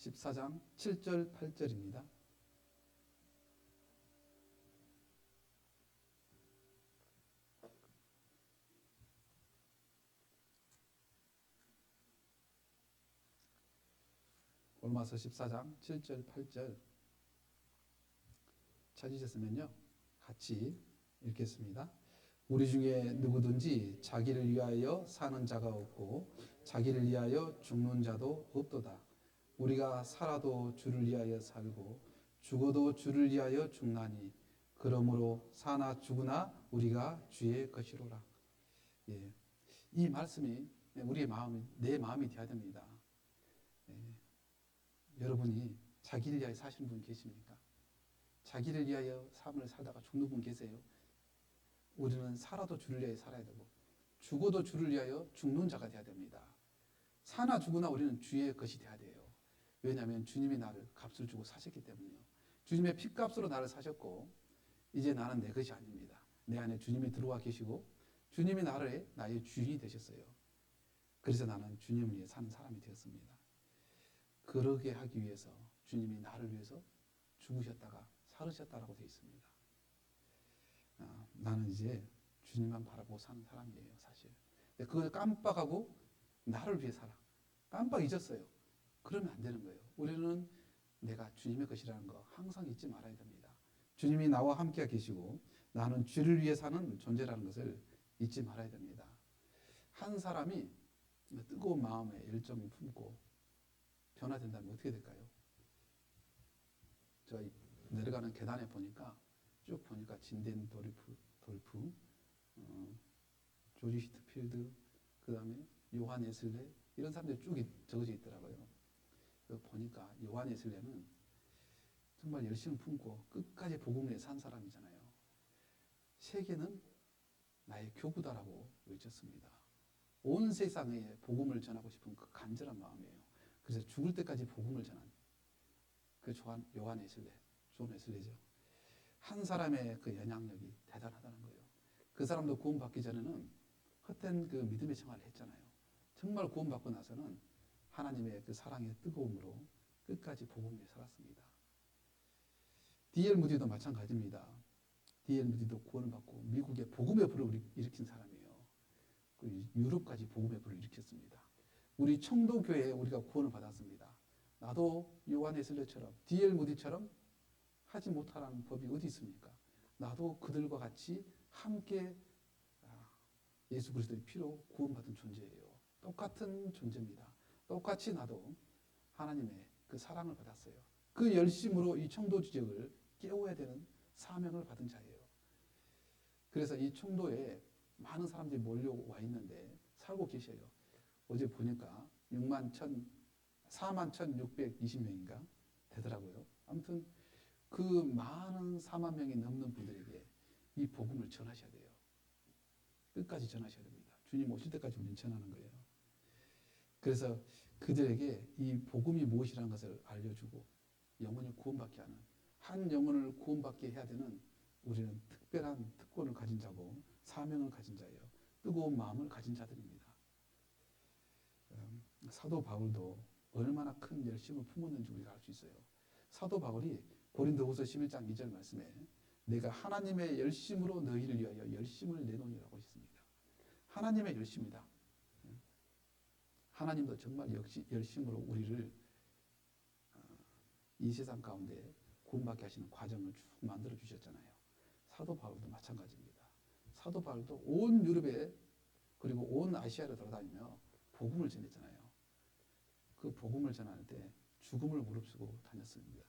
14장 7절 8절입니다. 로마서 14장 7절 8절 찾으셨으면요 같이 읽겠습니다. 우리 중에 누구든지 자기를 위하여 사는 자가 없고 자기를 위하여 죽는 자도 없도다. 우리가 살아도 주를 위하여 살고 죽어도 주를 위하여 죽나니 그러므로 사나 죽으나 우리가 주의 것이로라. 예, 이 말씀이 우리의 마음이 내 마음이 되어야 됩니다. 예, 여러분이 자기를 위하여 사시는 분 계십니까? 자기를 위하여 삶을 살다가 죽는 분 계세요? 우리는 살아도 주를 위하여 살아야 되고 죽어도 주를 위하여 죽는 자가 되어야 됩니다. 사나 죽으나 우리는 주의 것이 되어야 돼요. 왜냐하면 주님이 나를 값을 주고 사셨기 때문이요. 주님의 피값으로 나를 사셨고 이제 나는 내 것이 아닙니다. 내 안에 주님이 들어와 계시고 주님이 나의 주인이 되셨어요. 그래서 나는 주님을 위해 사는 사람이 되었습니다. 그러게 하기 위해서 주님이 나를 위해서 죽으셨다가 살으셨다라고 되어 있습니다. 나는 이제 주님만 바라보고 사는 사람이에요, 사실. 그걸 깜빡하고 나를 위해 살아. 깜빡 잊었어요. 그러면 안 되는 거예요. 우리는 내가 주님의 것이라는 거 항상 잊지 말아야 됩니다. 주님이 나와 함께 계시고 나는 주를 위해 사는 존재라는 것을 잊지 말아야 됩니다. 한 사람이 뜨거운 마음에 열정을 품고 변화된다면 어떻게 될까요? 제가 내려가는 계단에 보니까 쭉 보니까 진덴 돌프, 조지 히트필드, 그 다음에 요한 웨슬레 이런 사람들이 쭉 적어져 있더라고요. 보니까 요한 웨슬레는 정말 열심을 품고 끝까지 복음을 위해 산 사람이잖아요. 세계는 나의 교구다라고 외쳤습니다. 온 세상에 복음을 전하고 싶은 그 간절한 마음이에요. 그래서 죽을 때까지 복음을 전한 그 요한 웨슬레, 존 웨슬레죠. 한 사람의 그 영향력이 대단하다는 거예요. 그 사람도 구원받기 전에는 헛된 그 믿음의 생활을 했잖아요. 정말 구원받고 나서는 하나님의 그 사랑의 뜨거움으로 끝까지 복음을 위해 살았습니다. D.L. 무디도 마찬가지입니다. D.L. 무디도 구원을 받고 미국의 복음의 불을 일으킨 사람이에요. 유럽까지 복음의 불을 일으켰습니다. 우리 청도교회에 우리가 구원을 받았습니다. 나도 요한 웨슬레처럼 D.L. 무디처럼 하지 못하라는 법이 어디 있습니까? 나도 그들과 같이 함께 예수 그리스도의 피로 구원받은 존재예요. 똑같은 존재입니다. 똑같이 나도 하나님의 그 사랑을 받았어요. 그 열심으로 이 청도 지역을 깨워야 되는 사명을 받은 자예요. 그래서 이 청도에 많은 사람들이 몰려와 있는데 살고 계셔요. 어제 보니까 41,620명인가 되더라고요. 아무튼 그 많은 4만 명이 넘는 분들에게 이 복음을 전하셔야 돼요. 끝까지 전하셔야 됩니다. 주님 오실 때까지 우리는 전하는 거예요. 그래서 그들에게 이 복음이 무엇이라는 것을 알려주고 영혼을 구원받게 하는, 한 영혼을 구원받게 해야 되는 우리는 특별한 특권을 가진 자고 사명을 가진 자예요. 뜨거운 마음을 가진 자들입니다. 사도 바울도 얼마나 큰 열심을 품었는지 우리가 알 수 있어요. 사도 바울이 고린도후서 11장 2절 말씀에 내가 하나님의 열심으로 너희를 위하여 열심을 내놓으라고 했습니다. 하나님의 열심이다. 하나님도 정말 역시 열심으로 우리를 이 세상 가운데 구원받게 하시는 과정을 쭉 만들어 주셨잖아요. 사도 바울도 마찬가지입니다. 사도 바울도 온 유럽에 그리고 온 아시아를 돌아다니며 복음을 전했잖아요. 그 복음을 전할 때 죽음을 무릅쓰고 다녔습니다.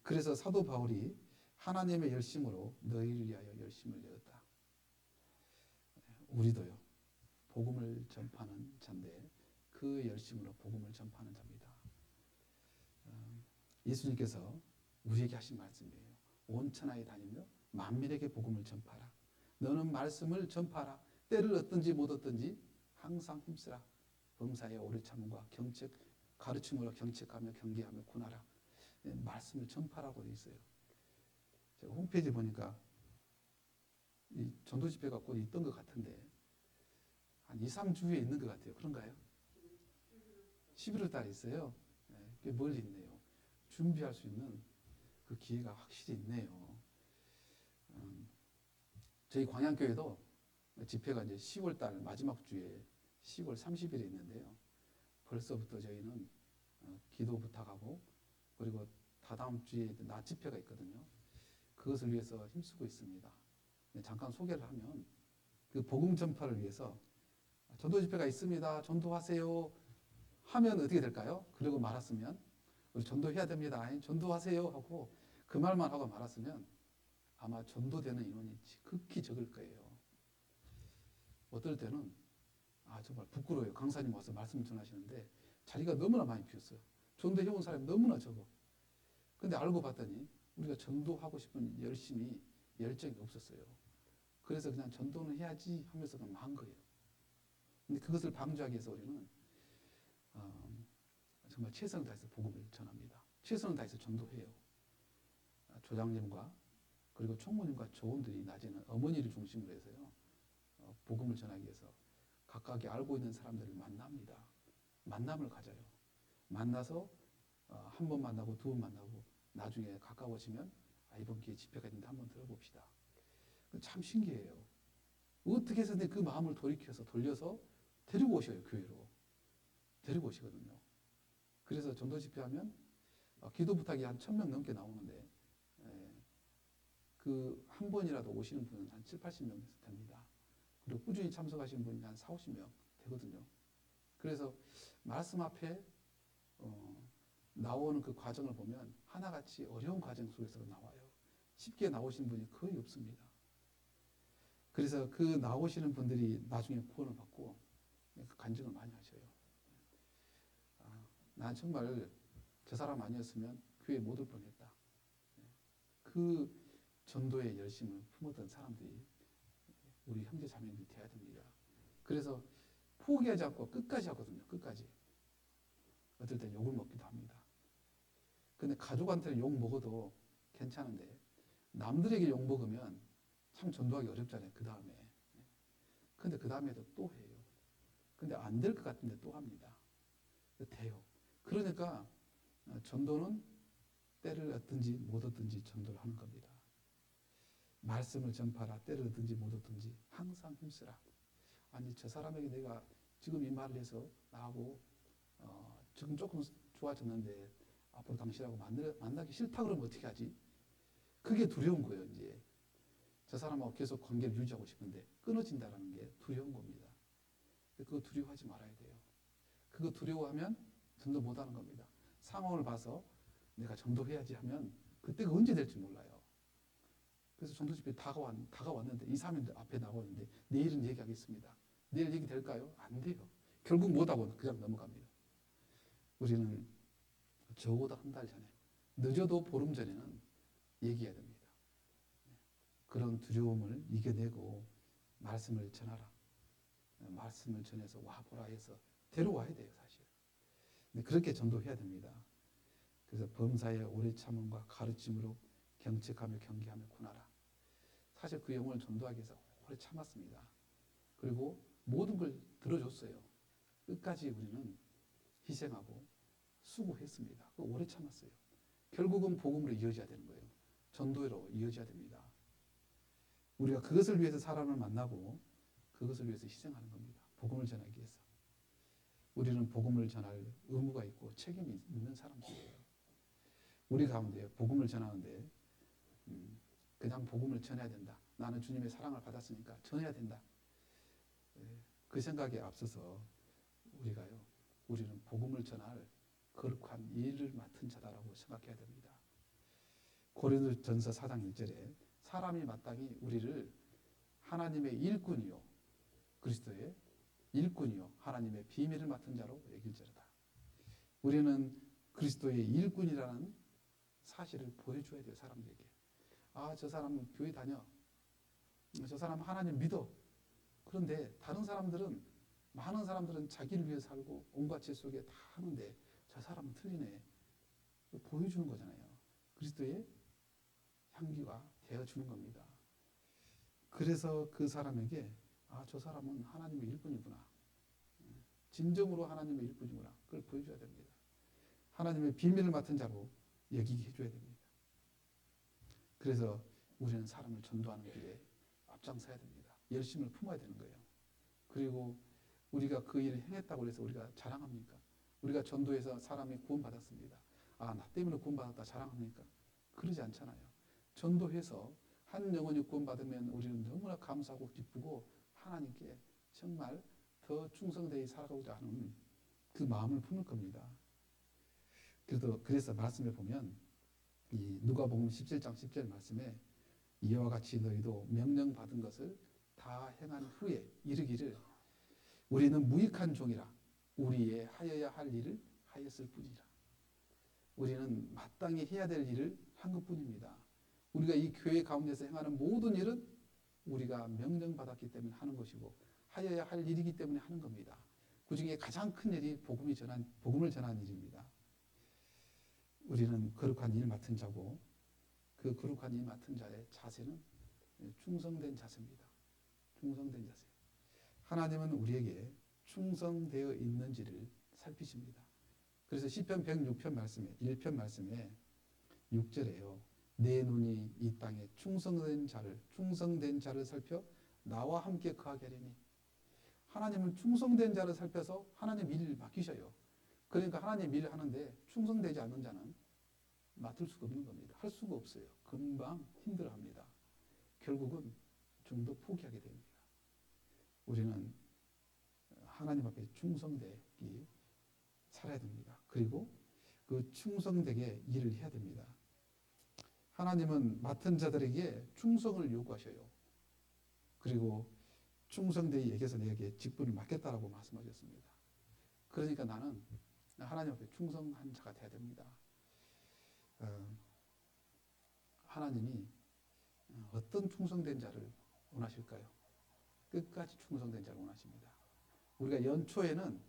그래서 사도 바울이 하나님의 열심으로 너희를 위하여 열심을 내었다. 우리도요. 복음을 전파하는 자인데 그 열심으로 복음을 전파하는 자입니다. 예수님께서 우리에게 하신 말씀이에요. 온 천하에 다니며 만민에게 복음을 전파하라. 너는 말씀을 전파하라. 때를 얻든지 못 얻든지 항상 힘쓰라. 범사에 오래 참음과 경책 가르침으로 경책하며 경계하며 고나라. 말씀을 전파라고 되어 있어요. 제가 홈페이지 보니까 이 전도 집회가 곧 있던 것 같은데 한 2, 3주 후에 있는 것 같아요. 그런가요? 11월 달에 있어요. 꽤 멀리 있네요. 준비할 수 있는 그 기회가 확실히 있네요. 저희 광양교회도 집회가 이제 10월 달 마지막 주에 10월 30일에 있는데요. 벌써부터 저희는 기도 부탁하고 그리고 다다음 주에 낮 집회가 있거든요. 그것을 위해서 힘쓰고 있습니다. 잠깐 소개를 하면 그 복음 전파를 위해서 전도 집회가 있습니다. 전도하세요. 하면 어떻게 될까요? 그러고 말았으면 우리 전도해야 됩니다. 전도하세요 하고 그 말만 하고 말았으면 아마 전도되는 인원이 극히 적을 거예요. 어떨 때는 정말 부끄러워요. 강사님 와서 말씀 전하시는데 자리가 너무나 많이 비었어요. 전도해온 사람이 너무나 적어. 근데 알고 봤더니 우리가 전도하고 싶은 열정이 없었어요. 그래서 그냥 전도는 해야지 하면서 그냥 한 거예요. 근데 그것을 방지하기 위해서 우리는 정말 최선을 다해서 복음을 전합니다. 최선을 다해서 전도해요. 조장님과 그리고 총무님과 조원들이 낮에는 어머니를 중심으로 해서요. 복음을 전하기 위해서 각각이 알고 있는 사람들을 만납니다. 만남을 가져요. 만나서 한 번 만나고 두 번 만나고 나중에 가까워지면 이번 기회에 집회가 있는데 한번 들어봅시다. 참 신기해요. 어떻게 해서든 그 마음을 돌려서 데리고 오셔요. 교회로. 데리고 오시거든요. 그래서 전도 집회하면 기도 부탁이 한 1,000명 넘게 나오는데 그 한 번이라도 오시는 분은 한 7, 80명 됩니다. 그리고 꾸준히 참석하시는 분이 한 4, 50명 되거든요. 그래서 말씀 앞에 나오는 그 과정을 보면 하나같이 어려운 과정 속에서 나와요. 쉽게 나오시는 분이 거의 없습니다. 그래서 그 나오시는 분들이 나중에 구원을 받고 간증을 많이 하셔요. 난 정말 저 사람 아니었으면 교회 못 올 뻔했다. 그 전도의 열심을 품었던 사람들이 우리 형제 자매님들이 돼야 됩니다. 그래서 포기하지 않고 끝까지 하거든요. 끝까지. 어떨 땐 욕을 먹기도 합니다. 근데 가족한테는 욕 먹어도 괜찮은데 남들에게 욕 먹으면 참 전도하기 어렵잖아요. 그 다음에. 근데 그 다음에도 또 해요. 근데 안 될 것 같은데 또 합니다. 돼요. 그러니까 전도는 때를 얻든지 못 얻든지 전도를 하는 겁니다. 말씀을 전파하라. 때를 얻든지 못 얻든지 항상 힘쓰라. 아니 저 사람에게 내가 지금 이 말을 해서 나하고 지금 조금 좋아졌는데 앞으로 당신하고 만나기 싫다 그러면 어떻게 하지? 그게 두려운 거예요. 이제 저 사람하고 계속 관계를 유지하고 싶은데 끊어진다는 게 두려운 겁니다. 그거 두려워하지 말아야 돼요. 그거 두려워하면 전도 못하는 겁니다. 상황을 봐서 내가 전도해야지 하면 그때가 언제 될지 몰라요. 그래서 전도 집회 다가왔는데 2, 3일 앞에 나오는데 내일은 얘기하겠습니다. 내일 얘기 될까요? 안 돼요. 결국 못하고 그냥 넘어갑니다. 우리는 적어도 한 달 전에 늦어도 보름 전에는 얘기해야 됩니다. 그런 두려움을 이겨내고 말씀을 전하라. 말씀을 전해서 와보라 해서 데려와야 돼요. 사실. 근데 그렇게 전도해야 됩니다. 그래서 범사에 오래 참음과 가르침으로 경책하며 경계하며 구나라. 사실 그 영혼을 전도하기 위해서 오래 참았습니다. 그리고 모든 걸 들어줬어요. 끝까지 우리는 희생하고 수고했습니다. 오래 참았어요. 결국은 복음으로 이어져야 되는 거예요. 전도로 이어져야 됩니다. 우리가 그것을 위해서 사람을 만나고 그것을 위해서 희생하는 겁니다. 복음을 전하기 위해서. 우리는 복음을 전할 의무가 있고 책임이 있는 사람들이에요. 우리 가운데 복음을 전하는데 그냥 복음을 전해야 된다. 나는 주님의 사랑을 받았으니까 전해야 된다. 그 생각에 앞서서 우리는 복음을 전할 거룩한 일을 맡은 자다라고 생각해야 됩니다. 고린도전서 4장 1절에 사람이 마땅히 우리를 하나님의 일꾼이요 그리스도의 일꾼이요 하나님의 비밀을 맡은 자로 여길지어다. 우리는 그리스도의 일꾼이라는 사실을 보여줘야 돼요. 사람들에게. 저 사람은 교회 다녀. 저 사람은 하나님 믿어. 그런데 많은 사람들은 자기를 위해 살고 온갖 죄 속에 다 하는데 저 사람은 틀리네. 보여주는 거잖아요. 그리스도의 향기가 되어주는 겁니다. 그래서 그 사람에게 저 사람은 하나님의 일꾼이구나. 진정으로 하나님의 일꾼이구나. 그걸 보여줘야 됩니다. 하나님의 비밀을 맡은 자로 여기게 해줘야 됩니다. 그래서 우리는 사람을 전도하는 길에 앞장서야 됩니다. 열심을 품어야 되는 거예요. 그리고 우리가 그 일을 행했다고 해서 우리가 자랑합니까? 우리가 전도해서 사람이 구원받았습니다. 나 때문에 구원받았다 자랑합니까? 그러지 않잖아요. 전도해서 한 영혼이 구원받으면 우리는 너무나 감사하고 기쁘고 하나님께 정말 더 충성되게 살아가고자 하는 그 마음을 품을 겁니다. 그래서 말씀에 보면 이 누가복음 17장 10절 말씀에 이와 같이 너희도 명령받은 것을 다 행한 후에 이르기를 우리는 무익한 종이라 우리의 하여야 할 일을 하였을 뿐이라. 우리는 마땅히 해야 될 일을 한 것뿐입니다. 우리가 이 교회 가운데서 행하는 모든 일은 우리가 명령받았기 때문에 하는 것이고 하여야 할 일이기 때문에 하는 겁니다. 그 중에 가장 큰 일이 복음을 전하는 일입니다. 우리는 거룩한 일 맡은 자고 그 거룩한 일 맡은 자의 자세는 충성된 자세입니다. 충성된 자세. 하나님은 우리에게 충성되어 있는지를 살피십니다. 그래서 시편 106편 말씀에 1편 말씀에 6절에요. 내 눈이 이 땅에 충성된 자를 살펴 나와 함께 거하게 하리니. 하나님은 충성된 자를 살펴서 하나님 일을 맡기셔요. 그러니까 하나님 일을 하는데 충성되지 않는 자는 맡을 수가 없는 겁니다. 할 수가 없어요. 금방 힘들어합니다. 결국은 좀 더 포기하게 됩니다. 우리는 하나님 앞에 충성되기 살아야 됩니다. 그리고 그 충성되게 일을 해야 됩니다. 하나님은 맡은 자들에게 충성을 요구하셔요. 그리고 충성되게 여겨서 내게 직분을 맡겠다라고 말씀하셨습니다. 그러니까 나는 하나님 앞에 충성한 자가 되어야 됩니다. 하나님이 어떤 충성된 자를 원하실까요? 끝까지 충성된 자를 원하십니다. 우리가 연초에는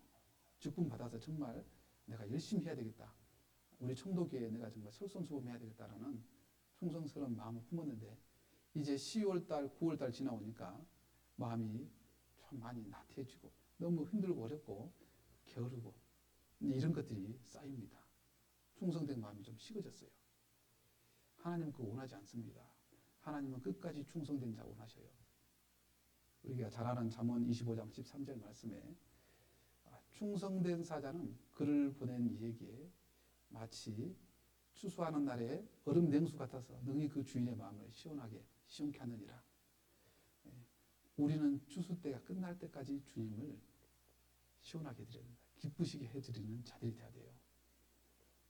직분 받아서 정말 내가 열심히 해야 되겠다. 우리 청도교회에 내가 정말 설선수범해야 되겠다라는 충성스러운 마음을 품었는데 이제 10월달, 9월달 지나오니까 마음이 좀 많이 나태해지고 너무 힘들고 어렵고 게으르고 이런 것들이 쌓입니다. 충성된 마음이 좀 식어졌어요. 하나님은 그거 원하지 않습니다. 하나님은 끝까지 충성된 자 원하셔요. 우리가 잘 아는 잠언 25장 13절 말씀에 충성된 사자는 그를 보낸 이에게 마치 추수하는 날에 얼음 냉수 같아서 능히 그 주인의 마음을 시원케 하느니라. 우리는 추수 때가 끝날 때까지 주님을 시원하게 해드려야 된다. 기쁘시게 해드리는 자들이 돼야 돼요.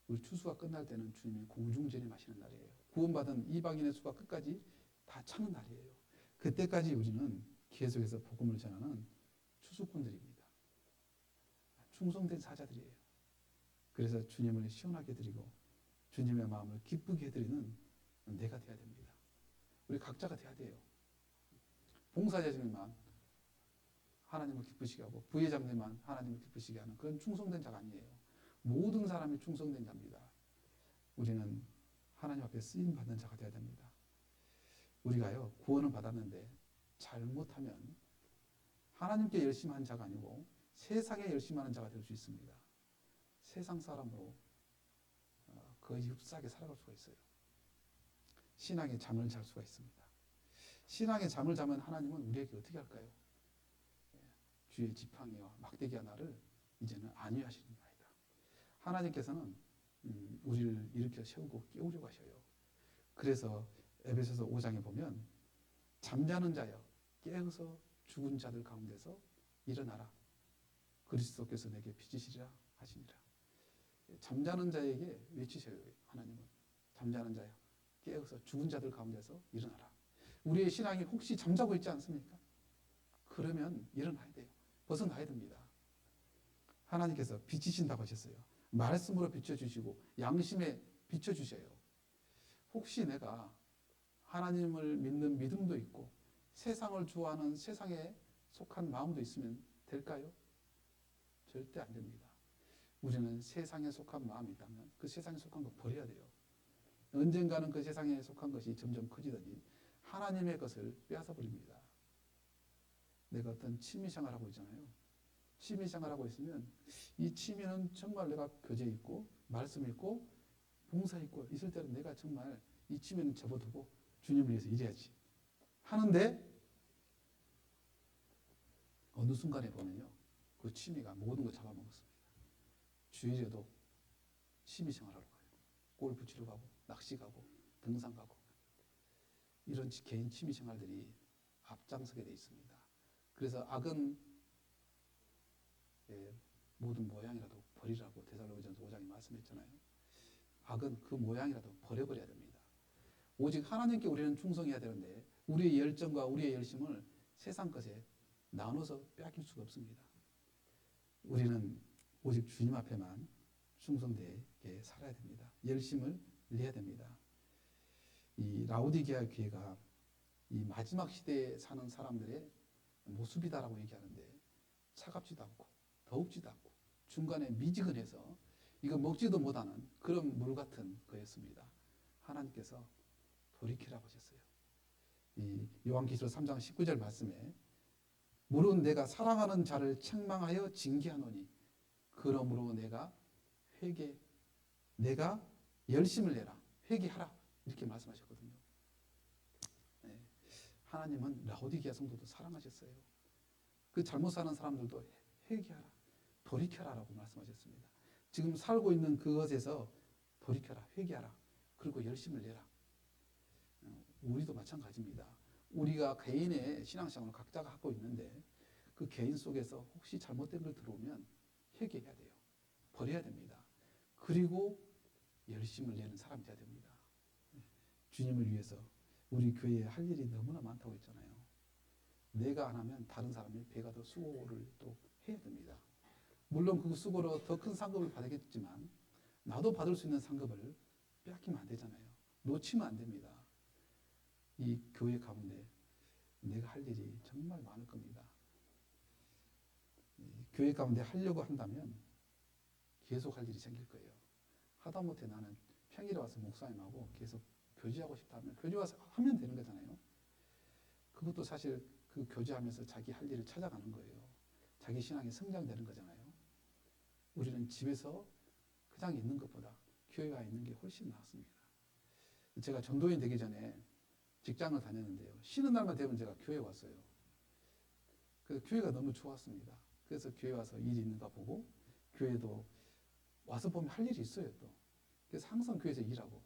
우리 추수가 끝날 때는 주님이 공중전임하시는 날이에요. 구원받은 이방인의 수가 끝까지 다 차는 날이에요. 그때까지 우리는 계속해서 복음을 전하는 추수꾼들입니다. 충성된 사자들이에요. 그래서 주님을 시원하게 해드리고 주님의 마음을 기쁘게 해드리는 내가 돼야 됩니다. 우리 각자가 돼야 돼요. 봉사자들만 하나님을 기쁘시게 하고 부회장들만 하나님을 기쁘시게 하는 그런 충성된 자가 아니에요. 모든 사람이 충성된 자입니다. 우리는 하나님 앞에 쓰임받는 자가 되어야 됩니다. 우리가요 구원을 받았는데 잘못하면 하나님께 열심히 한 자가 아니고 세상에 열심히 하는 자가 될 수 있습니다. 세상 사람으로 거의 흡사하게 살아갈 수가 있어요. 신앙의 잠을 잘 수가 있습니다. 신앙의 잠을 자면 하나님은 우리에게 어떻게 할까요? 주의 지팡이와 막대기와 나를 이제는 안위하시는 나이다. 하나님께서는 우리를 일으켜 세우고 깨우려고 하셔요. 그래서 에베소서 5장에 보면 잠자는 자여 깨어서 죽은 자들 가운데서 일어나라. 그리스도께서 내게 빚으시리라 하시니라. 잠자는 자에게 외치셔요. 하나님은 잠자는 자여 깨어서 죽은 자들 가운데서 일어나라. 우리의 신앙이 혹시 잠자고 있지 않습니까? 그러면 일어나야 돼요. 벗어나야 됩니다. 하나님께서 비치신다고 하셨어요. 말씀으로 비춰주시고 양심에 비춰주셔요. 혹시 내가 하나님을 믿는 믿음도 있고 세상을 좋아하는 세상에 속한 마음도 있으면 될까요? 절대 안 됩니다. 우리는 세상에 속한 마음이 있다면 그 세상에 속한 거 버려야 돼요. 언젠가는 그 세상에 속한 것이 점점 커지더니 하나님의 것을 빼앗아 버립니다. 내가 어떤 취미생활하고 있잖아요. 취미생활하고 있으면 이 취미는 정말 내가 교제 있고 말씀 있고 봉사 있고 있을 때는 내가 정말 이 취미는 접어두고 주님을 위해서 일해야지 하는데 어느 순간에 보면요. 그 취미가 모든 걸 잡아먹었습니다. 주일에도 취미생활하러 가요. 골프 치러 가고 낚시 가고 등산 가고 이런 개인 취미생활들이 앞장서게 돼 있습니다. 그래서 악은 모든 모양이라도 버리라고 데살로니가전서 5장에 말씀했잖아요. 악은 그 모양이라도 버려버려야 됩니다. 오직 하나님께 우리는 충성해야 되는데 우리의 열정과 우리의 열심을 세상 것에 나눠서 빼앗길 수가 없습니다. 우리는 오직 주님 앞에만 충성되게 살아야 됩니다. 열심을 내야 됩니다. 이 라오디게아 교회가 이 마지막 시대에 사는 사람들의 모습이다라고 얘기하는데 차갑지도 않고 더웁지도 않고 중간에 미지근해서 이거 먹지도 못하는 그런 물 같은 거였습니다. 하나님께서 돌이키라고 하셨어요. 이 요한계시록 3장 19절 말씀에 물은 내가 사랑하는 자를 책망하여 징계하노니 그러므로 내가 열심을 내라 회개하라 이렇게 말씀하셨거든요. 네. 하나님은 라오디게아 성도도 사랑하셨어요. 그 잘못 사는 사람들도 회개하라 돌이켜라라고 말씀하셨습니다. 지금 살고 있는 그것에서 돌이켜라 회개하라 그리고 열심을 내라. 우리도 마찬가지입니다. 우리가 개인의 신앙생활을 각자가 하고 있는데 그 개인 속에서 혹시 잘못된 걸 들어오면 회개해야 돼요. 버려야 됩니다. 그리고 열심을 내는 사람이 돼야 됩니다. 주님을 위해서 우리 교회에 할 일이 너무나 많다고 했잖아요. 내가 안 하면 다른 사람이 배가 더 수고를 또 해야 됩니다. 물론 그 수고로 더 큰 상급을 받겠지만 나도 받을 수 있는 상급을 빼앗기면 안 되잖아요. 놓치면 안 됩니다. 이 교회 가운데 내가 할 일이 정말 많을 겁니다. 교회 가운데 하려고 한다면 계속 할 일이 생길 거예요. 하다못해 나는 평일에 와서 목사님하고 계속 교제하고 싶다면 교제 와서 하면 되는 거잖아요. 그것도 사실 그 교제하면서 자기 할 일을 찾아가는 거예요. 자기 신앙이 성장되는 거잖아요. 우리는 집에서 그냥 있는 것보다 교회 와 있는 게 훨씬 낫습니다. 제가 전도인 되기 전에 직장을 다녔는데요. 쉬는 날만 되면 제가 교회에 왔어요. 그래서 교회가 너무 좋았습니다. 그래서 교회 와서 일이 있는가 보고 교회도 와서 보면 할 일이 있어요 또. 그래서 항상 교회에서 일하고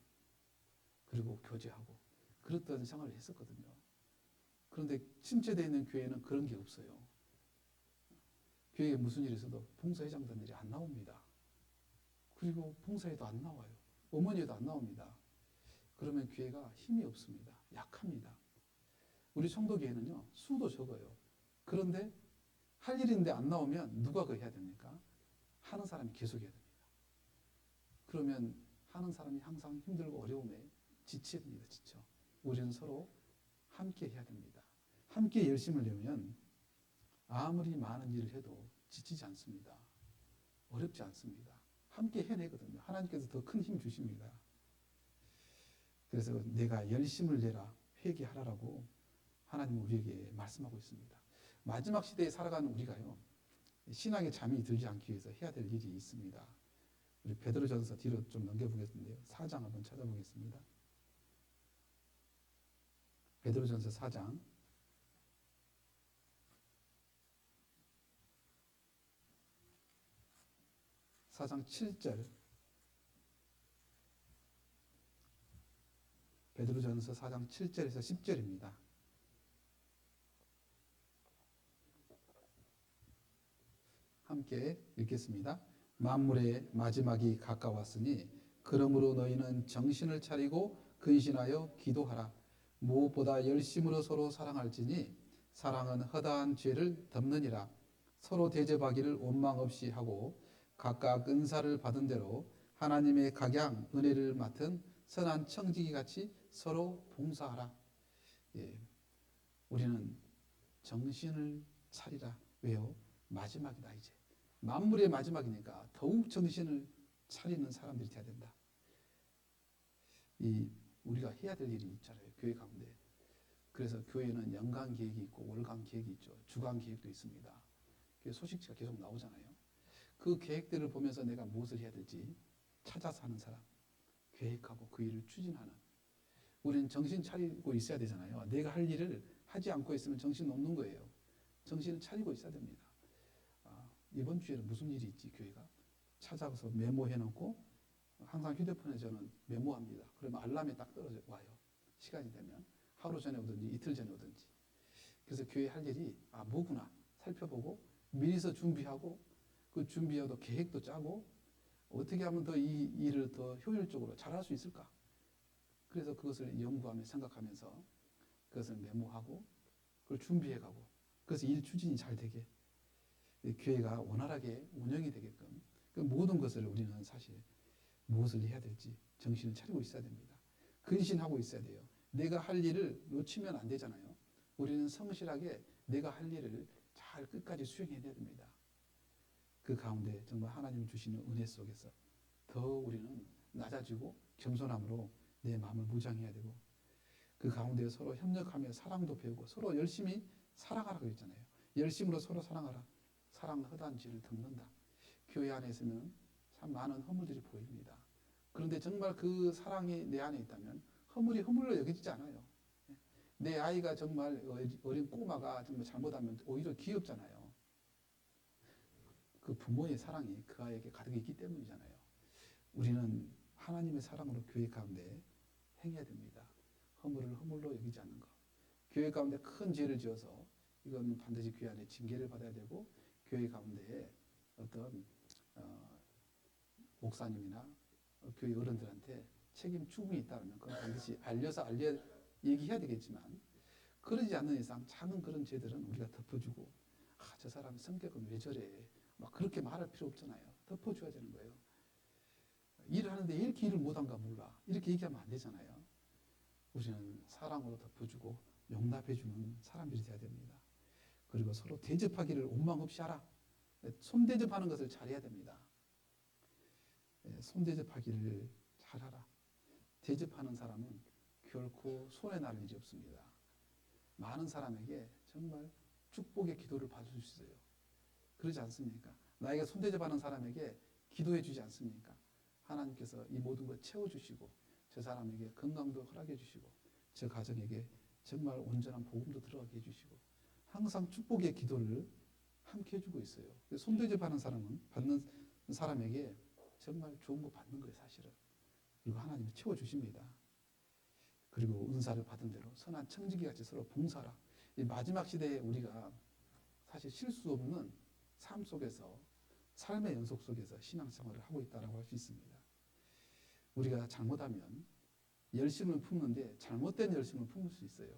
그리고 교제하고 그랬던 생활을 했었거든요. 그런데 침체되어 있는 교회는 그런 게 없어요. 교회에 무슨 일이 있어도 봉사회장들이 안 나옵니다. 그리고 봉사회도 안 나와요. 어머니도 안 나옵니다. 그러면 교회가 힘이 없습니다. 약합니다. 우리 청도교회는요. 수도 적어요. 그런데 할 일인데 안 나오면 누가 그거 해야 됩니까? 하는 사람이 계속 해야 됩니다. 그러면 하는 사람이 항상 힘들고 어려움에 지칩니다. 지쳐. 우리는 서로 함께 해야 됩니다. 함께 열심을 내면 아무리 많은 일을 해도 지치지 않습니다. 어렵지 않습니다. 함께 해내거든요. 하나님께서 더 큰 힘 주십니다. 그래서 내가 열심을 내라 회개하라라고 하나님은 우리에게 말씀하고 있습니다. 마지막 시대에 살아가는 우리가요. 신앙에 잠이 들지 않기 위해서 해야 될 일이 있습니다. 우리 베드로전서 뒤로 좀 넘겨보겠는데요. 4장 한번 찾아보겠습니다. 베드로전서 4장 7절 베드로전서 4장 7절에서 10절입니다. 함께 읽겠습니다. 만물의 마지막이 가까웠으니 그러므로 너희는 정신을 차리고 근신하여 기도하라. 무엇보다 열심으로 서로 사랑할지니 사랑은 허다한 죄를 덮느니라. 서로 대접하기를 원망 없이 하고 각각 은사를 받은 대로 하나님의 각양 은혜를 맡은 선한 청지기 같이 서로 봉사하라. 예, 우리는 정신을 차리라. 왜요? 마지막이다 이제. 만물의 마지막이니까 더욱 정신을 차리는 사람들이 돼야 된다. 우리가 해야 될 일이 있잖아요. 교회 가운데. 그래서 교회는 연간 계획이 있고 월간 계획이 있죠. 주간 계획도 있습니다. 소식지가 계속 나오잖아요. 그 계획들을 보면서 내가 무엇을 해야 될지 찾아서 하는 사람, 계획하고 그 일을 추진하는. 우리는 정신 차리고 있어야 되잖아요. 내가 할 일을 하지 않고 있으면 정신 없는 거예요. 정신을 차리고 있어야 됩니다. 이번 주에는 무슨 일이 있지 교회가? 찾아서 메모해 놓고 항상 휴대폰에 저는 메모합니다. 그러면 알람이 딱 떨어져 와요. 시간이 되면 하루 전에 오든지 이틀 전에 오든지. 그래서 교회 할 일이 뭐구나 살펴보고 미리서 준비하고 그 준비해도 계획도 짜고 어떻게 하면 더 이 일을 더 효율적으로 잘할 수 있을까? 그래서 그것을 연구하며 생각하면서 그것을 메모하고 그걸 준비해가고 그래서 일 추진이 잘 되게 교회가 원활하게 운영이 되게끔 그 모든 것을 우리는 사실 무엇을 해야 될지 정신을 차리고 있어야 됩니다. 근신하고 있어야 돼요. 내가 할 일을 놓치면 안 되잖아요. 우리는 성실하게 내가 할 일을 잘 끝까지 수행해야 됩니다. 그 가운데 정말 하나님 주시는 은혜 속에서 더 우리는 낮아지고 겸손함으로 내 마음을 무장해야 되고 그 가운데 서로 협력하며 사랑도 배우고 서로 열심히 사랑하라고 했잖아요. 열심으로 서로 사랑하라. 사랑은 허다한 죄를 덮는다. 교회 안에 있으면 참 많은 허물들이 보입니다. 그런데 정말 그 사랑이 내 안에 있다면 허물이 허물로 여겨지지 않아요. 내 아이가 정말 어린 꼬마가 정말 잘못하면 오히려 귀엽잖아요. 그 부모의 사랑이 그 아이에게 가득 있기 때문이잖아요. 우리는 하나님의 사랑으로 교회 가운데 행해야 됩니다. 허물을 허물로 여기지 않는 것. 교회 가운데 큰 죄를 지어서 이건 반드시 교회 안에 징계를 받아야 되고 교회 가운데에 어떤 목사님이나 교회 어른들한테 책임 추궁이 있다면 그건 반드시 얘기해야 되겠지만 그러지 않는 이상 작은 그런 죄들은 우리가 덮어주고 저 사람 성격은 왜 저래 막 그렇게 말할 필요 없잖아요. 덮어줘야 되는 거예요. 일을 하는데 이렇게 일을 못한가 몰라 이렇게 얘기하면 안 되잖아요. 우리는 사랑으로 덮어주고 용납해주는 사람들이 돼야 됩니다. 그리고 서로 대접하기를 원망 없이 하라. 손대접하는 것을 잘해야 됩니다. 손대접하기를 잘하라. 대접하는 사람은 결코 손해 날 일이 없습니다. 많은 사람에게 정말 축복의 기도를 받을 수 있어요. 그러지 않습니까? 나에게 손대접하는 사람에게 기도해 주지 않습니까? 하나님께서 이 모든 걸 채워주시고 저 사람에게 건강도 허락해 주시고 저 가정에게 정말 온전한 복음도 들어가게 해주시고 항상 축복의 기도를 함께 해주고 있어요. 손대접하는 사람은 받는 사람에게 정말 좋은 거 받는 거예요, 사실은. 그리고 하나님이 채워주십니다. 그리고 은사를 받은 대로 선한 청지기 같이 서로 봉사하라. 이 마지막 시대에 우리가 사실 실수 없는 삶 속에서 삶의 연속 속에서 신앙생활을 하고 있다고 할 수 있습니다. 우리가 잘못하면 열심을 품는데 잘못된 열심을 품을 수 있어요.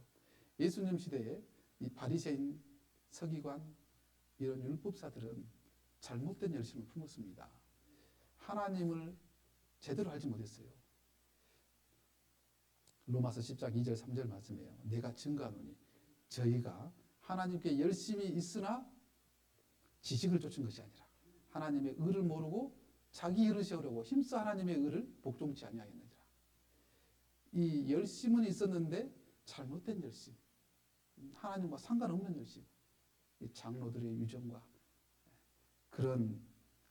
예수님 시대에 이 바리새인, 서기관 이런 율법사들은 잘못된 열심을 품었습니다. 하나님을 제대로 알지 못했어요. 로마서 10장 2절 3절 말씀이에요. 내가 증거하노니 저희가 하나님께 열심히 있으나 지식을 쫓은 것이 아니라 하나님의 의를 모르고 자기 의를 세우려고 힘써 하나님의 의를 복종치 아니하였느니라. 이 열심은 있었는데 잘못된 열심, 하나님과 상관없는 열심, 이 장로들의 유정과 그런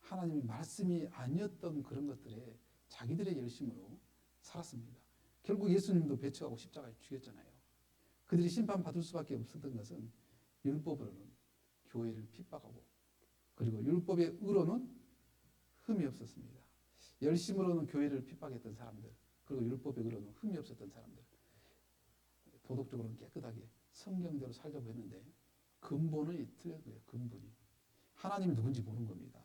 하나님의 말씀이 아니었던 그런 것들에 자기들의 열심으로 살았습니다. 결국 예수님도 배척하고 십자가에 죽였잖아요. 그들이 심판받을 수밖에 없었던 것은 율법으로는 교회를 핍박하고 그리고 율법의 의로는 흠이 없었습니다. 열심으로는 교회를 핍박했던 사람들 그리고 율법의 의로는 흠이 없었던 사람들 도덕적으로는 깨끗하게 성경대로 살려고 했는데 근본이 틀린 거예요. 근본이. 하나님이 누군지 모르는 겁니다.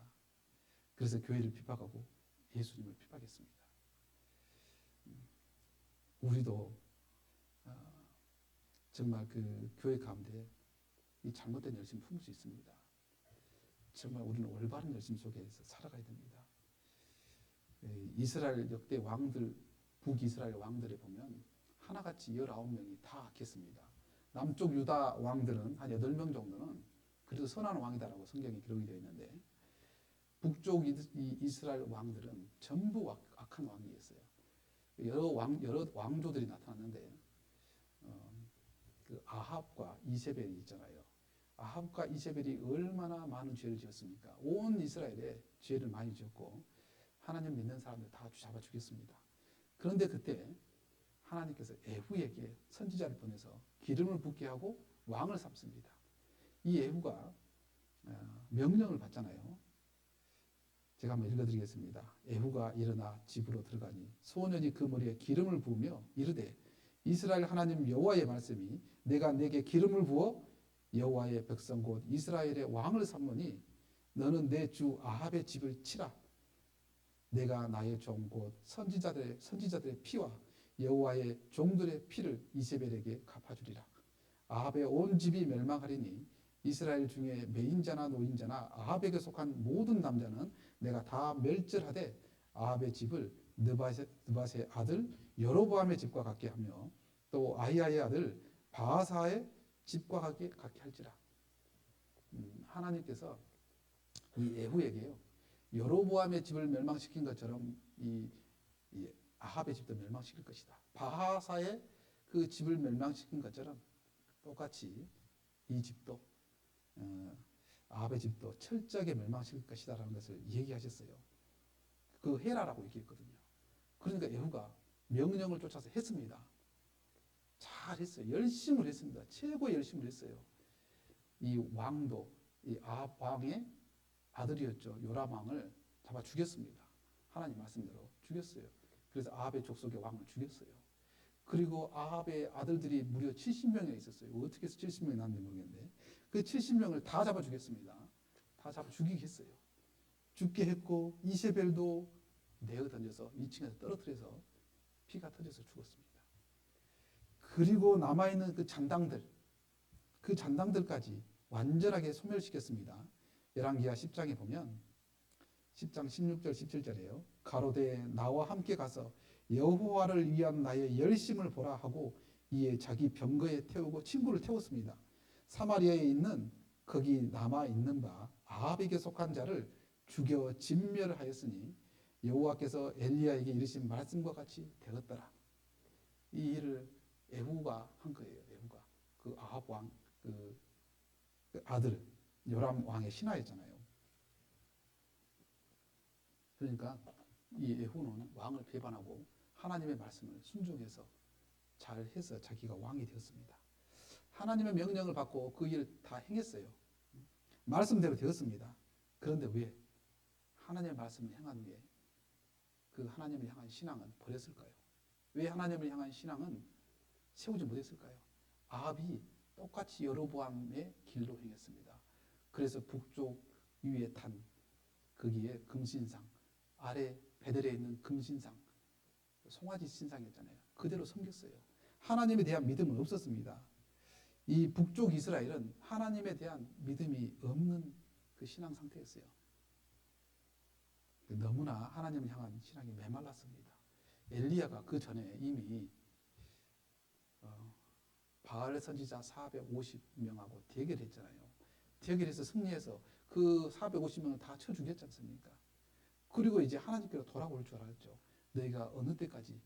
그래서 교회를 핍박하고 예수님을 핍박했습니다. 우리도 정말 그 교회 가운데 이 잘못된 열심 품을 수 있습니다. 정말 우리는 올바른 열심 속에서 살아가야 됩니다. 이스라엘 역대 왕들, 북이스라엘 왕들에 보면 하나같이 19명이 다 악했습니다. 남쪽 유다 왕들은 한 8명 정도는 그래도 선한 왕이다라고 성경에 기록이 되어 있는데 북쪽 이스라엘 왕들은 전부 악한 왕이었어요. 여러 왕조들이 나타났는데 그 아합과 이세벨이 있잖아요. 아합과 이세벨이 얼마나 많은 죄를 지었습니까? 온 이스라엘에 죄를 많이 지었고 하나님 믿는 사람들 다 잡아 죽였습니다. 그런데 그때 하나님께서 에후에게 선지자를 보내서 기름을 붓게 하고 왕을 삼습니다. 이 에후가 명령을 받잖아요. 제가 한번 읽어드리겠습니다. 에후가 일어나 집으로 들어가니 소년이 그 머리에 기름을 부으며 이르되 이스라엘 하나님 여호와의 말씀이 내가 내게 기름을 부어 여호와의 백성 곧 이스라엘의 왕을 삼노니 너는 내 주 아합의 집을 치라. 내가 나의 종 곧 선지자들의 피와 여호와의 종들의 피를 이세벨에게 갚아주리라. 아합의 온 집이 멸망하리니 이스라엘 중에 매인자나 노인자나 아합에게 속한 모든 남자는 내가 다 멸절하되 아합의 집을 느밧의 아들 여로보암의 집과 같게 하며 또 아히야의 아들 바하사의 집과 같게 할지라. 하나님께서 이 에후에게요 여로보암의 집을 멸망시킨 것처럼 이 아합의 집도 멸망시킬 것이다. 바하사의 그 집을 멸망시킨 것처럼 똑같이 이 집도 아합의 집도 철저하게 멸망시킬 것이다라는 것을 얘기하셨어요. 그 헤라라고 얘기했거든요. 그러니까 에후가 명령을 쫓아서 했습니다. 잘했어요. 열심을 했습니다. 최고의 열심을 했어요. 이 왕도 이 아합 왕의 아들이었죠. 요람 왕을 잡아 죽였습니다. 하나님 말씀대로 죽였어요. 그래서 아합의 족속의 왕을 죽였어요. 그리고 아합의 아들들이 무려 70명이나 있었어요. 어떻게 해서 70명이 났는지 모르겠는데 그 70명을 다 잡아 죽였습니다. 다 잡아 죽이게 했어요. 죽게 했고 이세벨도 내어 던져서 2층에서 떨어뜨려서 피가 터져서 죽었습니다. 그리고 남아있는 그 잔당들까지 완전하게 소멸시켰습니다. 열왕기하 10장에 보면 10장 16절 17절에요. 가로되 나와 함께 가서 여호와를 위한 나의 열심을 보라 하고 이에 자기 병거에 태우고 친구를 태웠습니다. 사마리아에 있는 거기 남아 있는 바 아합에게 속한 자를 죽여 진멸하였으니 여호와께서 엘리야에게 이르신 말씀과 같이 되었더라. 이 일을 에후가 한 거예요. 에후가 그 아합 왕 그 아들 요람 왕의 신하였잖아요. 그러니까 이 에후는 왕을 배반하고 하나님의 말씀을 순종해서 잘해서 자기가 왕이 되었습니다. 하나님의 명령을 받고 그 일을 다 행했어요. 말씀대로 되었습니다. 그런데 왜 하나님의 말씀을 행한 후에 그 하나님을 향한 신앙은 버렸을까요? 왜 하나님을 향한 신앙은 세우지 못했을까요? 아합이 똑같이 여로보암의 길로 행했습니다. 그래서 북쪽 위에 탄 거기에 금신상, 아래 베델에 있는 금신상, 송아지 신상이었잖아요. 그대로 섬겼어요. 하나님에 대한 믿음은 없었습니다. 이 북쪽 이스라엘은 하나님에 대한 믿음이 없는 그 신앙 상태였어요. 너무나 하나님을 향한 신앙이 메말랐습니다. 엘리야가 그 전에 이미 바알 선지자 450명하고 대결했잖아요. 대결해서 승리해서 그 450명을 다 쳐 죽였지 않습니까? 그리고 이제 하나님께로 돌아올 줄 알았죠. 너희가 어느 때까지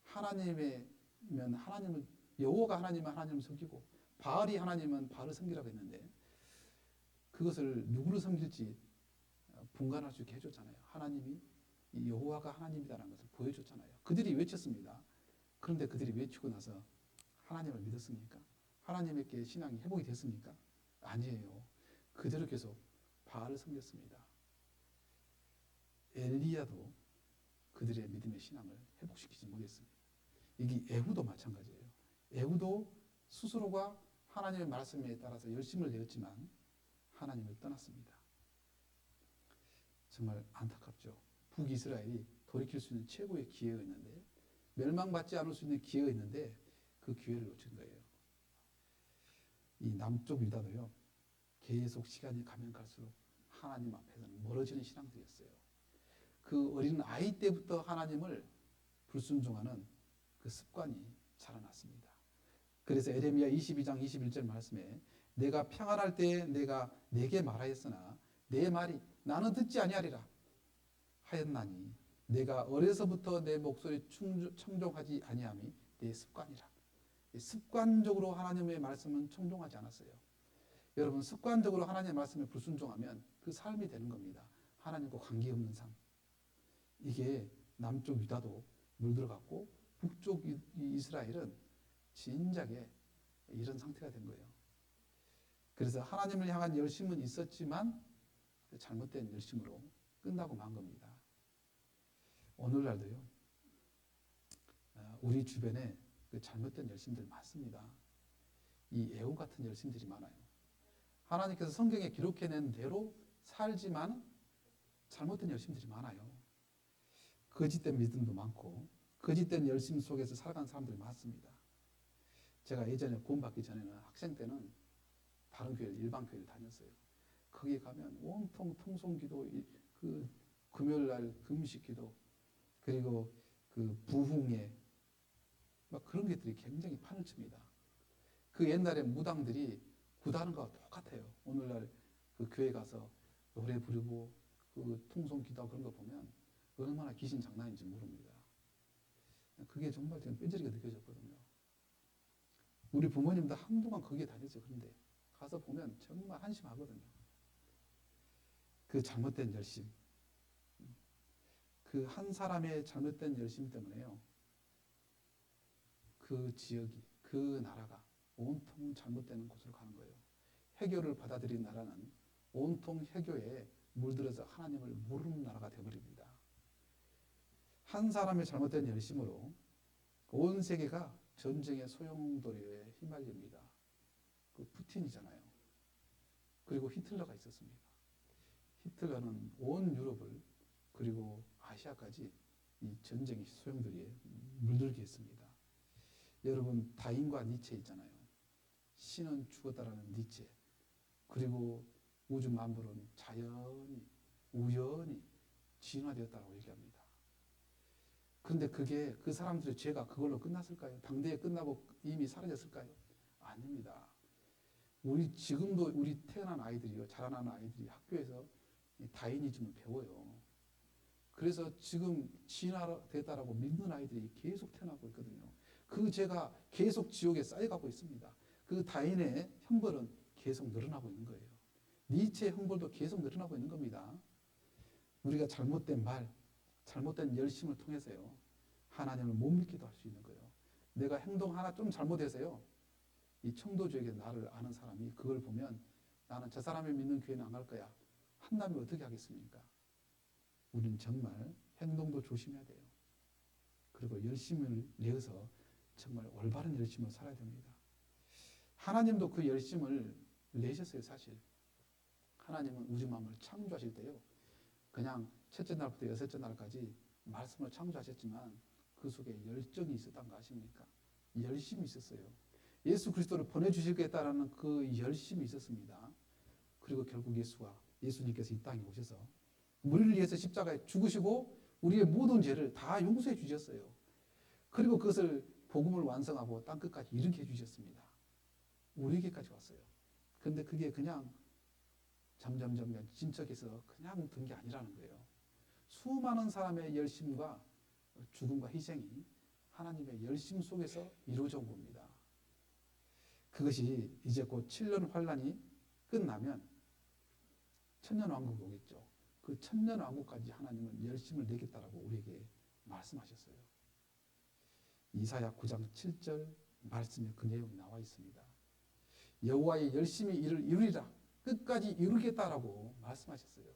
하나님이면 하나님을 여호와가 하나님은 하나님을 섬기고 바알이 하나님은 바알을 섬기라고 했는데 그것을 누구를 섬길지 분간할 수 있게 해줬잖아요. 하나님이 여호와가 하나님이다라는 것을 보여줬잖아요. 그들이 외쳤습니다. 그런데 그들이 외치고 나서 하나님을 믿었습니까? 하나님께 신앙이 회복이 됐습니까? 아니에요. 그대로 계속 바알을 섬겼습니다. 엘리야도 그들의 믿음의 신앙을 회복시키지 못했습니다. 이게 에후도 마찬가지예요. 에후도 스스로가 하나님의 말씀에 따라서 열심을 내었지만 하나님을 떠났습니다. 정말 안타깝죠. 북이스라엘이 돌이킬 수 있는 최고의 기회가 있는데, 멸망받지 않을 수 있는 기회가 있는데 그 기회를 놓친 거예요. 이 남쪽 유다도요, 계속 시간이 가면 갈수록 하나님 앞에서는 멀어지는 신앙들이었어요. 그 어린 아이 때부터 하나님을 불순종하는 그 습관이 자라났습니다. 그래서 에레미야 22장 21절 말씀에 내가 평안할 때에 내가 내게 말하였으나 내 말이 나는 듣지 아니하리라 하였나니 내가 어려서부터 내 목소리 청종하지 아니함이 내 습관이라. 습관적으로 하나님의 말씀은 청종하지 않았어요. 여러분, 습관적으로 하나님의 말씀에 불순종하면 그 삶이 되는 겁니다. 하나님과 관계없는 삶. 이게 남쪽 유다도 물들어갔고 북쪽 이스라엘은 진작에 이런 상태가 된 거예요. 그래서 하나님을 향한 열심은 있었지만 잘못된 열심으로 끝나고 만 겁니다. 오늘날도요, 우리 주변에 그 잘못된 열심들 많습니다. 이 애호 같은 열심들이 많아요. 하나님께서 성경에 기록해낸 대로 살지만 잘못된 열심들이 많아요. 거짓된 믿음도 많고 거짓된 열심 속에서 살아가는 사람들이 많습니다. 제가 예전에 구원받기 전에는 학생 때는 다른 교회, 일반 교회를 다녔어요. 거기 가면 온통 통성기도, 그 금요일 날 금식기도, 그리고 그 부흥회, 막 그런 것들이 굉장히 판을 칩니다. 그 옛날에 무당들이 구다는 거와 똑같아요. 오늘날 그 교회 가서 노래 부르고 그 통성기도 그런 거 보면 얼마나 귀신 장난인지 모릅니다. 그게 정말 저는 뼈저리게 느껴졌거든요. 우리 부모님도 한동안 거기에 다녔어요. 그런데 가서 보면 정말 한심하거든요. 그 잘못된 열심, 그 한 사람의 잘못된 열심 때문에요, 그 지역이, 그 나라가 온통 잘못되는 곳으로 가는 거예요. 해교를 받아들인 나라는 온통 해교에 물들어서 하나님을 모르는 나라가 되어버립니다. 한 사람의 잘못된 열심으로 온 세계가 전쟁의 소용돌이에 휘말립니다. 그 푸틴이잖아요. 그리고 히틀러가 있었습니다. 히틀러는 온 유럽을 그리고 아시아까지 이 전쟁의 소용돌이에 물들게 했습니다. 여러분, 다윈과 니체 있잖아요. 신은 죽었다라는 니체, 그리고 우주 만물은 자연히 우연히 진화되었다고 얘기합니다. 그런데 그게 그 사람들의 죄가 그걸로 끝났을까요? 당대에 끝나고 이미 사라졌을까요? 아닙니다. 우리 지금도 우리 태어난 아이들이요, 자라나는 아이들이 학교에서 이 다이니즘을 배워요. 그래서 지금 진화됐다라고 믿는 아이들이 계속 태어나고 있거든요. 그 죄가 계속 지옥에 쌓여가고 있습니다. 그 다인의 형벌은 계속 늘어나고 있는 거예요. 니체의 형벌도 계속 늘어나고 있는 겁니다. 우리가 잘못된 말, 잘못된 열심을 통해서요, 하나님을 못 믿기도 할 수 있는 거예요. 내가 행동 하나 좀 잘못해서요, 이 청도주에게 나를 아는 사람이 그걸 보면 나는 저 사람이 믿는 교회는 안 갈 거야 한다면 어떻게 하겠습니까? 우리는 정말 행동도 조심해야 돼요. 그리고 열심을 내어서 정말 올바른 열심을 살아야 됩니다. 하나님도 그 열심을 내셨어요. 사실 하나님은 우주 만물을 창조하실 때요, 그냥 첫째 날부터 여섯째 날까지 말씀을 창조하셨지만 그 속에 열정이 있었던 거 아십니까? 열심이 있었어요. 예수 그리스도를 보내주시겠다라는 그 열심이 있었습니다. 그리고 결국 예수님께서 이 땅에 오셔서 우리를 위해서 십자가에 죽으시고 우리의 모든 죄를 다 용서해 주셨어요. 그리고 그것을 복음을 완성하고 땅끝까지 이르게 해주셨습니다. 우리에게까지 왔어요. 그런데 그게 그냥 점점 진척해서 그냥 든 게 아니라는 거예요. 수많은 사람의 열심과 죽음과 희생이 하나님의 열심 속에서 이루어져 온 겁니다. 그것이 이제 곧 7년 환란이 끝나면 천년왕국이 오겠죠. 그 천년왕국까지 하나님은 열심을 내겠다라고 우리에게 말씀하셨어요. 이사야 9장 7절 말씀에 그 내용이 나와 있습니다. 여호와의 열심히 이를 이루리라, 끝까지 이루겠다라고 말씀하셨어요.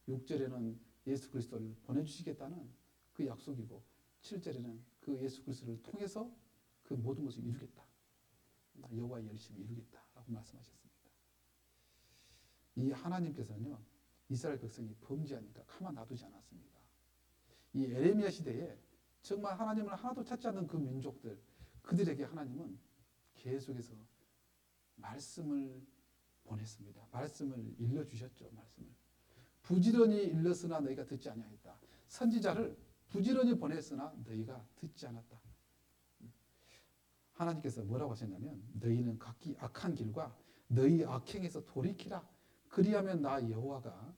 6절에는 예수 그리스도를 보내주시겠다는 그 약속이고 7절에는 그 예수 그리스도를 통해서 그 모든 것을 이루겠다. 여호와의 열심히 이루겠다라고 말씀하셨습니다. 이 하나님께서는요, 이스라엘 백성이 범죄하니까 가만 놔두지 않았습니다. 이 에레미야 시대에 정말 하나님을 하나도 찾지 않는 그 민족들, 그들에게 하나님은 계속해서 말씀을 보냈습니다. 말씀을 일러주셨죠. 말씀을 부지런히 일렀으나 너희가 듣지 아니하였다. 선지자를 부지런히 보냈으나 너희가 듣지 않았다. 하나님께서 뭐라고 하셨냐면 너희는 각기 악한 길과 너희 악행에서 돌이키라. 그리하면 나 여호와가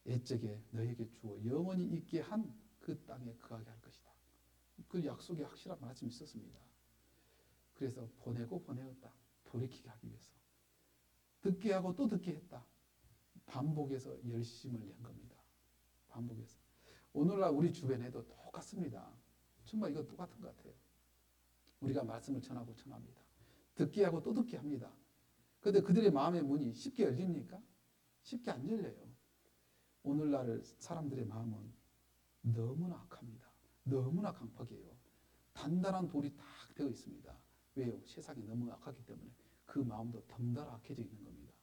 옛적에 너희에게 주어 영원히 있게 한 그 땅에 거하게 할 것이다. 그 약속이 확실한 말씀이 있었습니다. 그래서 보내고 보내었다. 돌이키게 하기 위해서. 듣게 하고 또 듣게 했다. 반복해서 열심을 낸 겁니다. 반복해서. 오늘날 우리 주변에도 똑같습니다. 정말 이거 똑같은 것 같아요. 우리가 말씀을 전하고 전합니다. 듣게 하고 또 듣게 합니다. 그런데 그들의 마음의 문이 쉽게 열립니까? 쉽게 안 열려요. 오늘날 사람들의 마음은 너무나 악합니다. 너무나 강팍해요. 단단한 돌이 딱 되어 있습니다. 왜요? 세상이 너무 악하기 때문에 그 마음도 덩달아 악해져 있는 겁니다.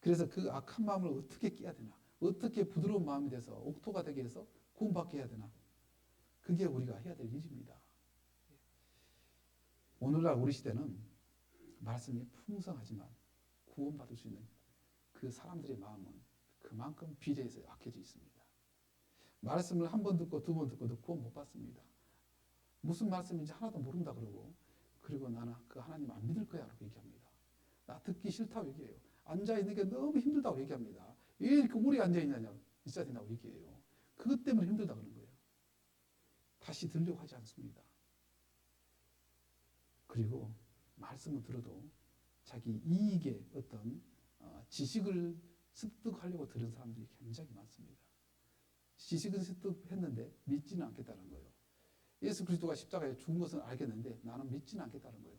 그래서 그 악한 마음을 어떻게 깨야 되나? 어떻게 부드러운 마음이 돼서 옥토가 되게 해서 구원받게 해야 되나? 그게 우리가 해야 될 일입니다. 오늘날 우리 시대는 말씀이 풍성하지만 구원받을 수 있는 그 사람들의 마음은 그만큼 비례해서 악해져 있습니다. 말씀을 한 번 듣고 두 번 듣고도 구원 못 받습니다. 무슨 말씀인지 하나도 모른다 그러고, 그리고 나는 그 하나님 안 믿을 거야 라고 얘기합니다. 나 듣기 싫다고 얘기해요. 앉아있는 게 너무 힘들다고 얘기합니다. 왜 이렇게 오래 앉아있느냐, 있어야 된다고 얘기해요. 그것 때문에 힘들다 그런 거예요. 다시 들려고 하지 않습니다. 그리고 말씀을 들어도 자기 이익의 어떤 지식을 습득하려고 들은 사람들이 굉장히 많습니다. 지식은 습득했는데 믿지는 않겠다는 거예요. 예수 그리스도가 십자가에 죽은 것은 알겠는데 나는 믿지는 않겠다는 거예요.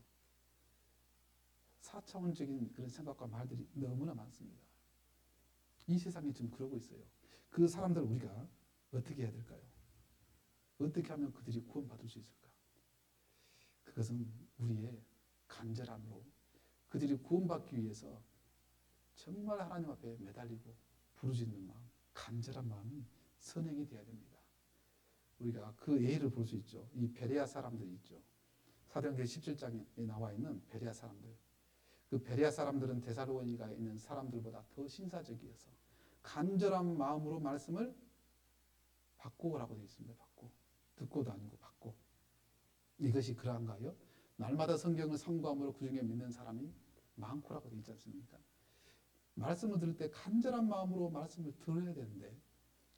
4차원적인 그런 생각과 말들이 너무나 많습니다. 이 세상이 지금 그러고 있어요. 그 사람들을 우리가 어떻게 해야 될까요? 어떻게 하면 그들이 구원받을 수 있을까? 그것은 우리의 간절함으로 그들이 구원받기 위해서 정말 하나님 앞에 매달리고 부르짖는 마음, 간절한 마음이 선행이 되어야 됩니다. 우리가 그 예를 볼 수 있죠. 이 베레아 사람들이 있죠. 사도행전 17장에 나와 있는 베레아 사람들. 그 베레아 사람들은 데살로니가에 있는 사람들보다 더 신사적이어서 간절한 마음으로 말씀을 받고 오라고 되어 있습니다. 받고. 듣고도 아니고 받고. 이것이 그러한가요? 날마다 성경을 상고함으로 그중에 믿는 사람이 많고라고 되어 있지 않습니까? 말씀을 들을 때 간절한 마음으로 말씀을 들어야 되는데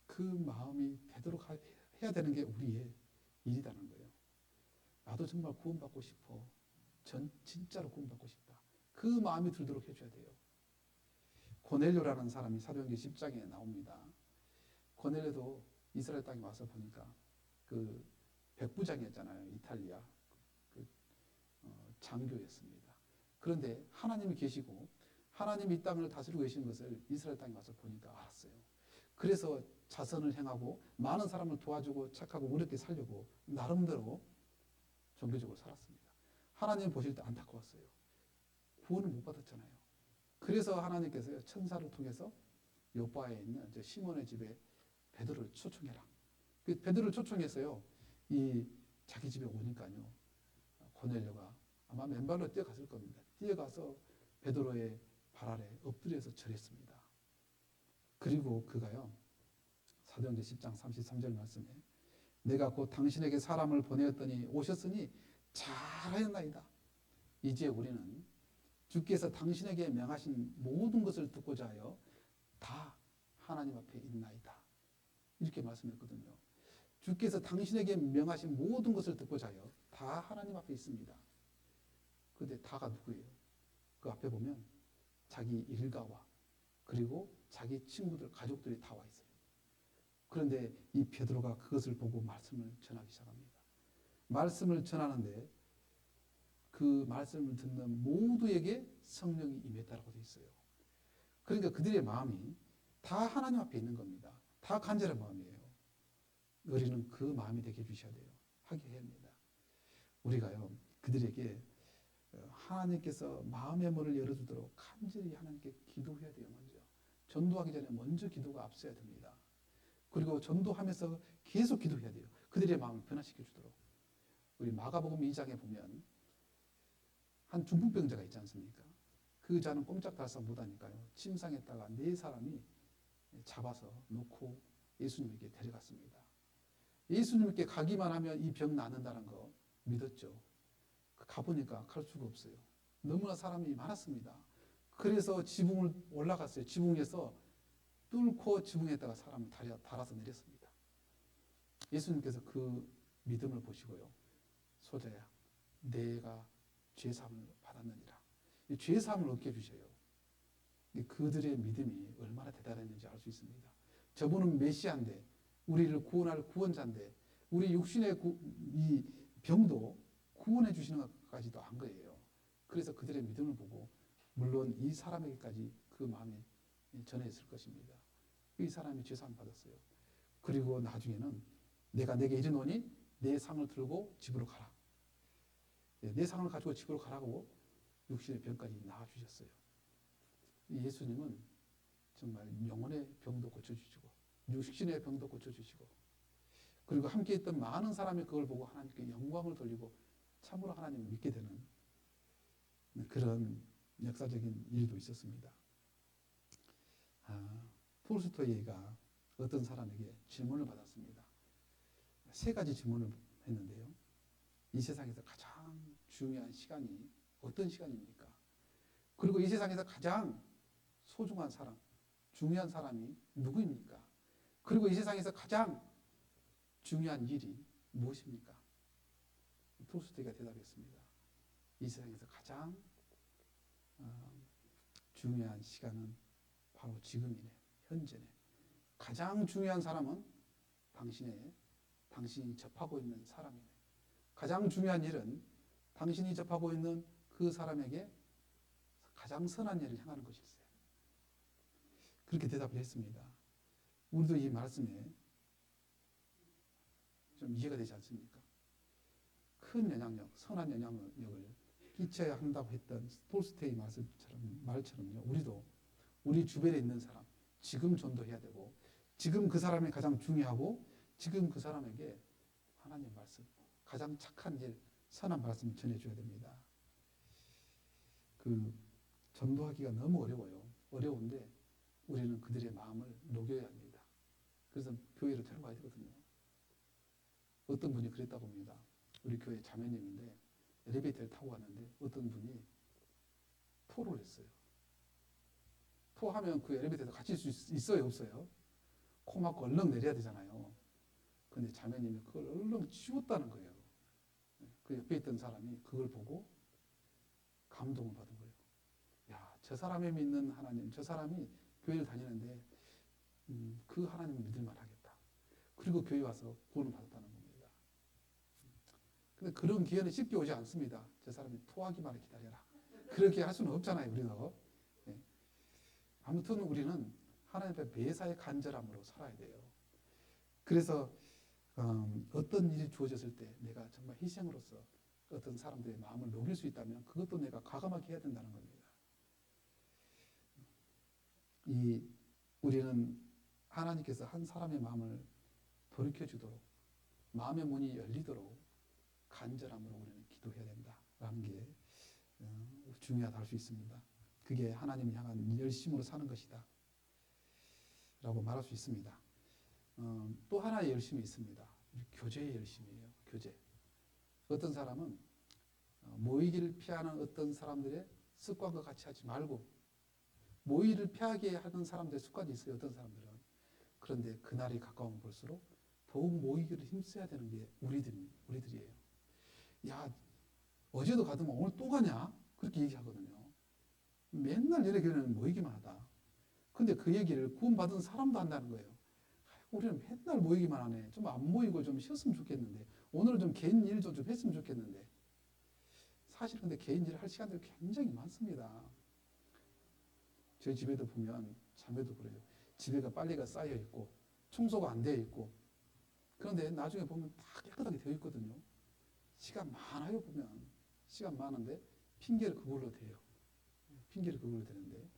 그 마음이 되도록 해야 되는 게 우리의 일이라는 거예요. 나도 정말 구원받고 싶어. 전 진짜로 구원받고 싶다. 그 마음이 들도록 해줘야 돼요. 고넬료라는 사람이 사도행전 10장에 나옵니다. 고넬료도 이스라엘 땅에 와서 보니까 그 백부장이었잖아요. 이탈리아 장교였습니다. 그런데 하나님이 계시고 하나님이 이 땅을 다스리고 계시는 것을 이스라엘 땅에 와서 보니까 알았어요. 그래서 자선을 행하고 많은 사람을 도와주고 착하고 어렵게 살려고 나름대로 종교적으로 살았습니다. 하나님 보실 때 안타까웠어요. 구원을 못 받았잖아요. 그래서 하나님께서 천사를 통해서 요바에 있는 시몬의 집에 베드로를 초청해라. 그 베드로를 초청해서요. 이 자기 집에 오니까요. 고넬료가 아마 맨발로 뛰어갔을 겁니다. 뛰어가서 베드로의 발 아래 엎드려서 절했습니다. 그리고 그가요. 사도행전 10장 33절 말씀에 내가 곧 당신에게 사람을 보내었더니 오셨으니 잘하였나이다. 이제 우리는 주께서 당신에게 명하신 모든 것을 듣고자 하여 다 하나님 앞에 있나이다. 이렇게 말씀했거든요. 주께서 당신에게 명하신 모든 것을 듣고자 하여 다 하나님 앞에 있습니다. 그런데 다가 누구예요? 그 앞에 보면 자기 일가와 그리고 자기 친구들, 가족들이 다 와 있어요. 그런데 이 베드로가 그것을 보고 말씀을 전하기 시작합니다. 말씀을 전하는데 그 말씀을 듣는 모두에게 성령이 임했다라고 되어 있어요. 그러니까 그들의 마음이 다 하나님 앞에 있는 겁니다. 다 간절한 마음이에요. 우리는 그 마음이 되게 해주셔야 돼요. 하게 해야 합니다. 우리가요, 그들에게 하나님께서 마음의 문을 열어주도록 간절히 하나님께 기도해야 돼요. 먼저 전도하기 전에 먼저 기도가 앞서야 됩니다. 그리고 전도하면서 계속 기도해야 돼요. 그들의 마음을 변화시켜 주도록. 우리 마가복음 2장에 보면 한 중풍병자가 있지 않습니까? 그 자는 꼼짝달싹 못하니까요. 침상에다가 4사람이 잡아서 놓고 예수님에게 데려갔습니다. 예수님께 가기만 하면 이 병 낫는다는 거 믿었죠. 가보니까 갈 수가 없어요. 너무나 사람이 많았습니다. 그래서 지붕을 올라갔어요. 지붕에서 뚫고 지붕에다가 사람을 달아서 내렸습니다. 예수님께서 그 믿음을 보시고요. 소자야, 내가 죄사함을 받았느니라. 이 죄사함을 얻게 해주셔요. 그들의 믿음이 얼마나 대단했는지 알 수 있습니다. 저분은 메시아인데, 우리를 구원할 구원자인데, 우리 육신의 이 병도 구원해 주시는 것까지도 한 거예요. 그래서 그들의 믿음을 보고 물론 이 사람에게까지 그 마음이 전해졌을 것입니다. 이 사람이 죄사함 받았어요. 그리고 나중에는 내가 내게 이르노니 내 상을 들고 집으로 가라. 내 상을 가지고 집으로 가라고 육신의 병까지 나아주셨어요. 예수님은 정말 영혼의 병도 고쳐주시고 육신의 병도 고쳐주시고 그리고 함께 있던 많은 사람이 그걸 보고 하나님께 영광을 돌리고 참으로 하나님을 믿게 되는 그런 역사적인 일도 있었습니다. 톨스토이가 어떤 사람에게 질문을 받았습니다. 3가지 질문을 했는데요. 이 세상에서 가장 중요한 시간이 어떤 시간입니까? 그리고 이 세상에서 가장 소중한 사람, 중요한 사람이 누구입니까? 그리고 이 세상에서 가장 중요한 일이 무엇입니까? 톨스토이가 대답했습니다. 이 세상에서 가장 중요한 시간은 바로 지금이네, 현재네. 가장 중요한 사람은 당신이 접하고 있는 사람이네. 가장 중요한 일은 당신이 접하고 있는 그 사람에게 가장 선한 일을 향하는 것일세. 그렇게 대답을 했습니다. 우리도 이 말씀에 좀 이해가 되지 않습니까? 큰 영향력, 선한 영향력을 끼쳐야 한다고 했던 톨스토이 말처럼요. 우리도 우리 주변에 있는 사람, 지금 전도해야 되고, 지금 그 사람이 가장 중요하고, 지금 그 사람에게 하나님의 말씀, 가장 착한 일, 선한 말씀을 전해줘야 됩니다. 전도하기가 너무 어려워요. 어려운데 우리는 그들의 마음을 녹여야 합니다. 그래서 교회로 데려가야 되거든요. 어떤 분이 그랬다고 합니다. 우리 교회 자매님인데 엘리베이터를 타고 갔는데 어떤 분이 토를 했어요. 토하면 그 엘리베이터에서 갇힐 수 있어요, 없어요? 코 막고 얼른 내려야 되잖아요. 근데 자매님이 그걸 얼른 치웠다는 거예요. 그 옆에 있던 사람이 그걸 보고 감동을 받은 거예요. 야, 저 사람이 믿는 하나님, 저 사람이 교회를 다니는데 그 하나님을 믿을 만하겠다. 그리고 교회 와서 구원을 받았다는 겁니다. 근데 그런 기회는 쉽게 오지 않습니다. 저 사람이 토하기만을 기다려라. 그렇게 할 수는 없잖아요, 우리도. 네. 아무튼 우리는 하나님 앞에 매사에 간절함으로 살아야 돼요. 그래서 어떤 일이 주어졌을 때 내가 정말 희생으로서 어떤 사람들의 마음을 녹일 수 있다면 그것도 내가 과감하게 해야 된다는 겁니다. 우리는 하나님께서 한 사람의 마음을 돌이켜주도록 마음의 문이 열리도록 간절함으로 우리는 기도해야 된다라는 게 중요하다 할 수 있습니다. 그게 하나님을 향한 열심으로 사는 것이다 라고 말할 수 있습니다. 또 하나의 열심이 있습니다. 교제의 열심이에요. 교제. 어떤 사람은 모이기를 피하는 어떤 사람들의 습관과 같이 하지 말고 모이를 피하게 하는 사람들의 습관이 있어요. 어떤 사람들은. 그런데 그날이 가까우면 볼수록 더욱 모이기를 힘써야 되는 게 우리들이에요. 야, 어제도 가더만 오늘 또 가냐? 그렇게 얘기하거든요. 맨날 연애 교회는 모이기만 하다. 근데 그 얘기를 구원받은 사람도 한다는 거예요. 우리는 맨날 모이기만 하네. 좀 안 모이고 좀 쉬었으면 좋겠는데. 오늘은 좀 개인 일 좀 했으면 좋겠는데. 사실 근데 개인 일을 할 시간들이 굉장히 많습니다. 저희 집에도 보면 자매도 그래요. 집에가 빨래가 쌓여 있고 청소가 안 되어 있고 그런데 나중에 보면 다 깨끗하게 되어 있거든요. 시간 많아요. 보면 시간 많은데 핑계를 그걸로 대요. 핑계를 그걸로 대는데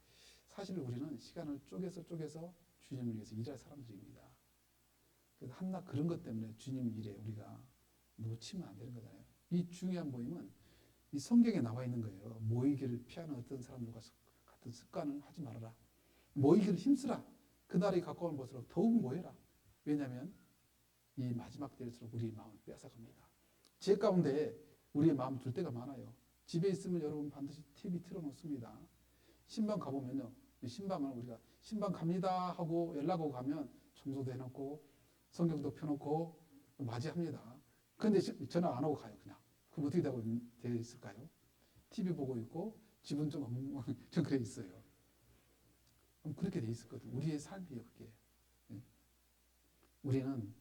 사실 우리는 시간을 쪼개서 주님을 위해서 일할 사람들입니다. 그래서 한낱 그런 것 때문에 주님 일에 우리가 놓치면 안 되는 거잖아요. 이 중요한 모임은 이 성경에 나와 있는 거예요. 모이기를 피하는 어떤 사람들과 같은 습관을 하지 말아라. 모이기를 힘쓰라. 그날이 가까운 것으로 더욱 모여라. 왜냐하면 이 마지막 때일수록 우리의 마음을 빼앗아갑니다. 제 가운데 우리의 마음 둘 때가 많아요. 집에 있으면 여러분 반드시 TV 틀어놓습니다. 신방 가보면요. 신방은 우리가 신방 갑니다 하고 연락 오고 가면 청소도 해놓고 성경도 펴놓고 맞이합니다. 그런데 전화 안 하고 가요. 그냥. 그럼 어떻게 되어 있을까요? TV 보고 있고 집은 좀 그래 있어요. 그렇게 돼 있었거든. 우리의 삶이에요. 그게. 우리는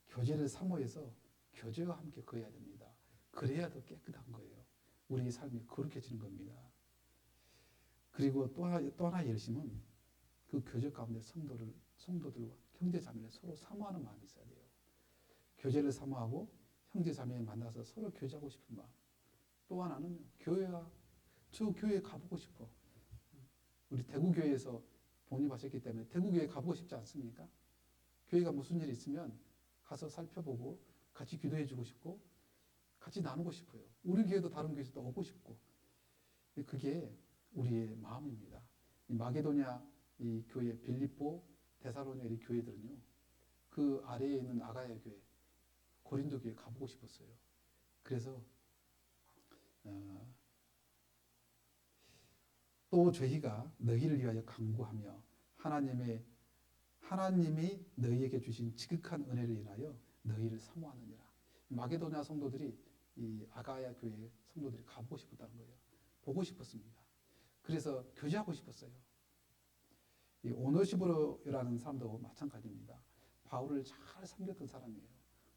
교제를 사모해서 교제와 함께 거해야 됩니다. 그래야 더 깨끗한 거예요. 우리의 삶이 거룩해지는 겁니다. 그리고 또 하나의 열심은 그 교제 가운데 성도들과 형제자매를 서로 사모하는 마음이 있어야 돼요. 교제를 사모하고 형제자매에 만나서 서로 교제하고 싶은 마음. 또 하나는 저 교회에 가보고 싶어. 우리 대구교회에서 독립하셨기 때문에 대구교회 가보고 싶지 않습니까? 교회가 무슨 일이 있으면 가서 살펴보고 같이 기도해주고 싶고 같이 나누고 싶어요. 우리 교회도 다른 교회에서도 오고 싶고 그게 우리의 마음입니다. 이 마게도냐 이 교회 빌립보 데살로니가 이 교회들은요. 그 아래에 있는 아가야 교회 고린도 교회 가보고 싶었어요. 그래서 또 저희가 너희를 위하여 간구하며 하나님이 너희에게 주신 지극한 은혜를 인하여 너희를 사모하느니라. 마게도냐 성도들이 이 아가야 교회 성도들이 가보고 싶었다는 거예요. 보고 싶었습니다. 그래서 교제하고 싶었어요. 이 오네시포로라는 사람도 마찬가지입니다. 바울을 잘 섬겼던 사람이에요.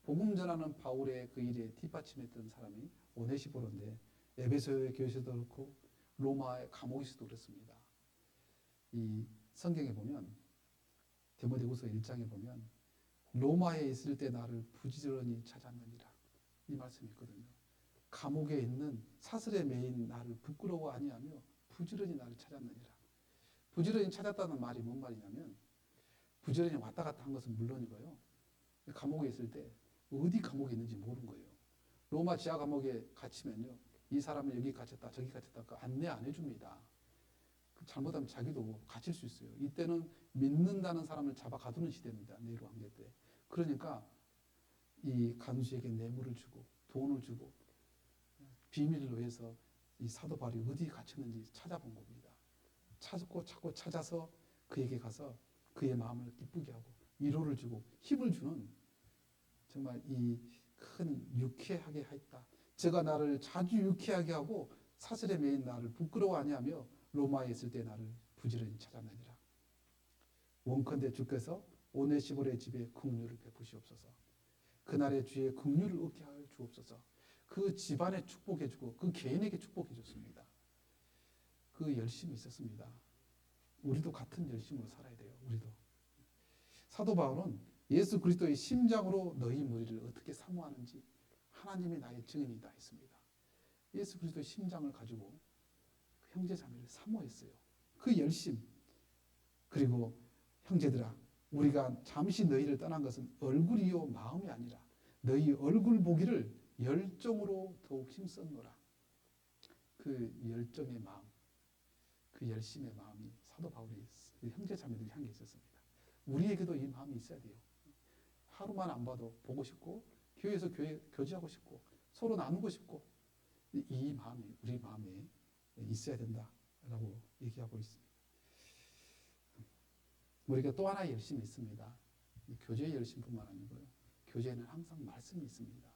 복음 전하는 바울의 그 일에 뒷받침했던 사람이 오네시포로인데 에베소의 교회에서도 그렇고 로마의 감옥에서도 그렇습니다. 이 성경에 보면 디모데후서 1장에 보면 로마에 있을 때 나를 부지런히 찾았느니라 이 말씀이 있거든요. 감옥에 있는 사슬에 매인 나를 부끄러워 아니하며 부지런히 나를 찾았느니라. 부지런히 찾았다는 말이 뭔 말이냐면 부지런히 왔다 갔다 한 것은 물론이고요. 감옥에 있을 때 어디 감옥에 있는지 모르는 거예요. 로마 지하 감옥에 갇히면요. 이 사람은 여기 갇혔다 저기 갇혔다 그 안내 안 해줍니다. 잘못하면 자기도 갇힐 수 있어요. 이때는 믿는다는 사람을 잡아 가두는 시대입니다. 네로 황제 때. 그러니까 이 간수에게 뇌물을 주고 돈을 주고 비밀로 해서 이 사도 바울이 어디 갇혔는지 찾아본 겁니다. 찾고 찾아서 그에게 가서 그의 마음을 기쁘게 하고 위로를 주고 힘을 주는 정말 이 큰 유쾌하게 했다. 제가 나를 자주 유쾌하게 하고 사슬에 매인 나를 부끄러워 아니하며 로마에 있을 때 나를 부지런히 찾았느니라. 원컨대 주께서 오네시모의 집에 긍휼을 베푸시옵소서. 그날의 주의 긍휼을 얻게 하여 주옵소서. 그 집안에 축복해 주고 그 개인에게 축복해 줬습니다. 그 열심이 있었습니다. 우리도 같은 열심으로 살아야 돼요. 우리도. 사도 바울은 예수 그리스도의 심장으로 너희 무리를 어떻게 사모하는지 하나님이 나의 증인이다 했습니다. 예수 그리스도의 심장을 가지고 형제 자매를 사모했어요. 그 열심. 그리고 형제들아 우리가 잠시 너희를 떠난 것은 얼굴이요 마음이 아니라 너희 얼굴 보기를 열정으로 더욱 힘썼노라. 그 열정의 마음, 그 열심의 마음이 사도 바울의 형제 자매들 향해 있었습니다. 우리에게도 이 마음이 있어야 돼요. 하루만 안 봐도 보고 싶고 교회에서 교제하고 싶고 서로 나누고 싶고 이 마음이 우리 마음에 있어야 된다라고 얘기하고 있습니다. 우리가 또 하나의 열심이 있습니다. 교제의 열심뿐만 아니고요. 교제에는 항상 말씀이 있습니다.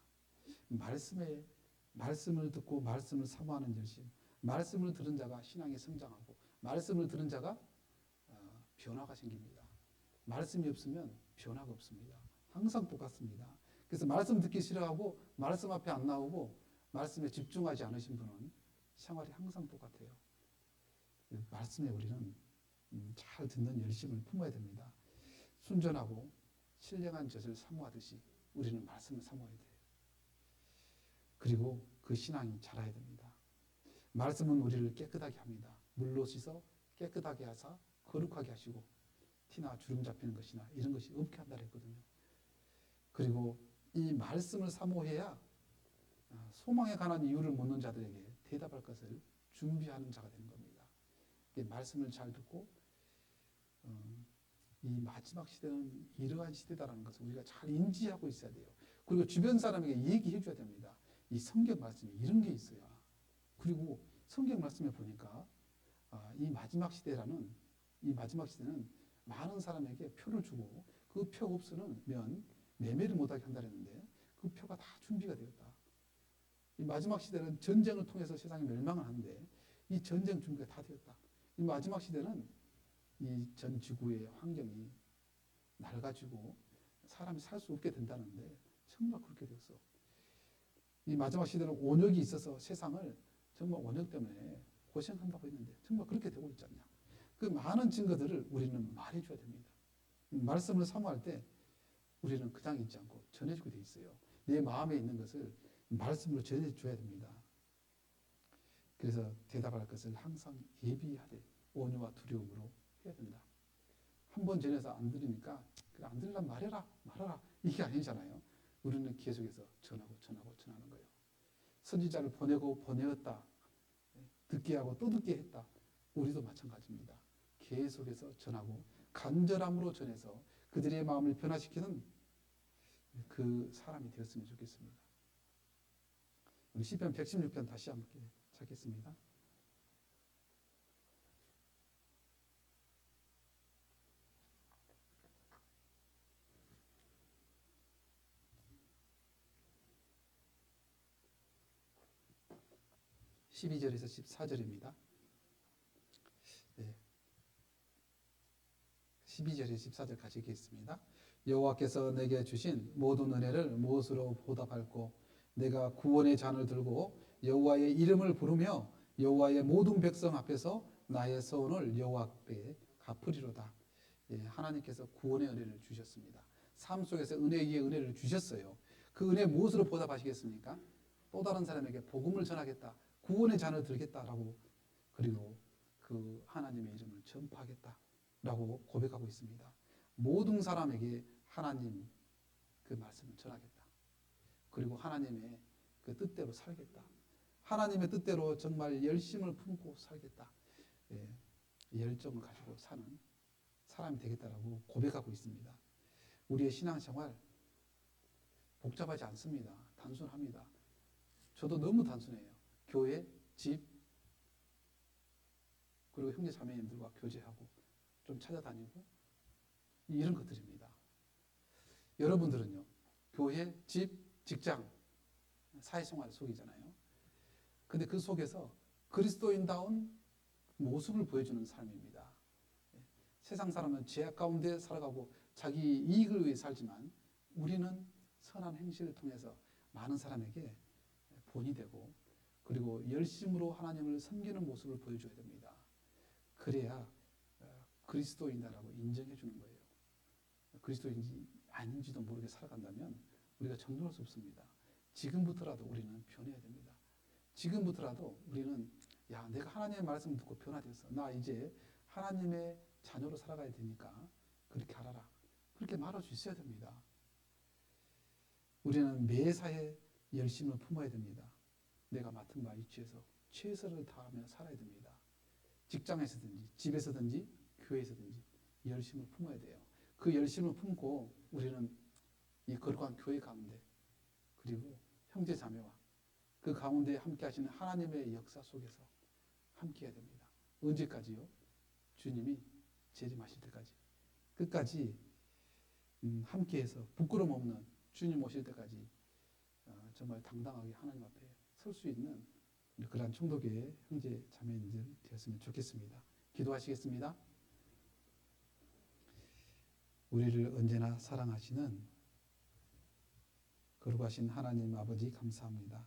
말씀을 듣고 말씀을 사모하는 열심. 말씀을 들은 자가 신앙이 성장하고 말씀을 들은 자가 변화가 생깁니다. 말씀이 없으면 변화가 없습니다. 항상 똑같습니다. 그래서 말씀 듣기 싫어하고 말씀 앞에 안 나오고 말씀에 집중하지 않으신 분은 생활이 항상 똑같아요. 말씀에 우리는 잘 듣는 열심을 품어야 됩니다. 순전하고 신령한 젖을 사모하듯이 우리는 말씀을 사모해야 돼요. 그리고 그 신앙이 자라야 됩니다. 말씀은 우리를 깨끗하게 합니다. 물로 씻어 깨끗하게 하사 거룩하게 하시고 티나 주름 잡히는 것이나 이런 것이 없게 한다 했거든요. 그리고 이 말씀을 사모해야 소망에 관한 이유를 묻는 자들에게 대답할 것을 준비하는 자가 되는 겁니다. 말씀을 잘 듣고 이 마지막 시대는 이러한 시대다라는 것을 우리가 잘 인지하고 있어야 돼요. 그리고 주변 사람에게 얘기해 줘야 됩니다. 이 성경 말씀에 이런 게 있어요. 그리고 성경 말씀에 보니까 이 마지막 시대는 많은 사람에게 표를 주고 그 표 없으면 매매를 못하게 한다 했는데 그 표가 다 준비가 되었다. 이 마지막 시대는 전쟁을 통해서 세상이 멸망을 하는데 이 전쟁 준비가 다 되었다. 이 마지막 시대는 이 전 지구의 환경이 낡아지고 사람이 살 수 없게 된다는데 정말 그렇게 되었어. 이 마지막 시대는 온역이 있어서 세상을 정말 온역 때문에 고생한다고 했는데 정말 그렇게 되고 있지 않냐. 그 많은 증거들을 우리는 말해줘야 됩니다. 말씀을 사모할 때 우리는 그냥 있지 않고 전해주게 돼 있어요. 내 마음에 있는 것을 말씀으로 전해줘야 됩니다. 그래서 대답할 것을 항상 예비하되 온유와 두려움으로 해야 된다. 한 번 전해서 안 들으니까 그래 안 들으려면 말해라 이게 아니잖아요. 우리는 계속해서 전하는 거예요. 선지자를 보내고 보내었다. 듣게 하고 또 듣게 했다. 우리도 마찬가지입니다. 계속해서 전하고 간절함으로 전해서 그들의 마음을 변화시키는 그 사람이 되었으면 좋겠습니다. 우리 시편 116편 다시 함께 찾겠습니다. (12절에서) 14절입니다. 네. 12절에 14절 같이 읽겠습니다. 여호와께서 내게 주신 모든 은혜를 무엇으로 보답할꼬? 내가 구원의 잔을 들고 여호와의 이름을 부르며 여호와의 모든 백성 앞에서 나의 서원을 여호와 앞에 갚으리로다. 예, 하나님께서 구원의 은혜를 주셨습니다. 삶 속에서 은혜 위에 은혜를 주셨어요. 그 은혜 무엇으로 보답하시겠습니까? 또 다른 사람에게 복음을 전하겠다. 구원의 잔을 들겠다라고 그리고 그 하나님의 이름을 전파하겠다라고 고백하고 있습니다. 모든 사람에게 하나님 그 말씀을 전하겠다. 그리고 하나님의 그 뜻대로 살겠다. 하나님의 뜻대로 정말 열심을 품고 살겠다. 예, 열정을 가지고 사는 사람이 되겠다라고 고백하고 있습니다. 우리의 신앙생활 복잡하지 않습니다. 단순합니다. 저도 너무 단순해요. 교회, 집, 그리고 형제 자매님들과 교제하고 좀 찾아다니고 이런 것들입니다. 여러분들은요, 교회, 집, 직장, 사회생활 속이잖아요. 근데 그 속에서 그리스도인다운 모습을 보여주는 삶입니다. 세상 사람은 죄악 가운데 살아가고 자기 이익을 위해 살지만 우리는 선한 행실을 통해서 많은 사람에게 본이 되고 그리고 열심으로 하나님을 섬기는 모습을 보여줘야 됩니다. 그래야 그리스도인이라고 인정해 주는 거예요. 그리스도인지 아닌지도 모르게 살아간다면 우리가 정죄할 수 없습니다. 지금부터라도 우리는 변해야 됩니다. 지금부터라도 우리는 야, 내가 하나님의 말씀 듣고 변화됐어. 나 이제 하나님의 자녀로 살아가야 되니까 그렇게 알아라. 그렇게 말할 수 있어야 됩니다. 우리는 매사에 열심을 품어야 됩니다. 내가 맡은 바 위치에서 최선을 다하며 살아야 됩니다. 직장에서든지 집에서든지 교회에서든지 열심을 품어야 돼요. 그 열심을 품고 우리는 이 거룩한 교회 가운데 그리고 형제 자매와 그 가운데 함께 하시는 하나님의 역사 속에서 함께 해야 됩니다. 언제까지요? 주님이 재림하실 때까지 끝까지 함께해서 부끄럼 없는 주님 오실 때까지 정말 당당하게 하나님 앞에 설 수 있는 그러한 총독의 형제 자매님들 되었으면 좋겠습니다. 기도하시겠습니다. 우리를 언제나 사랑하시는 거룩하신 하나님 아버지 감사합니다.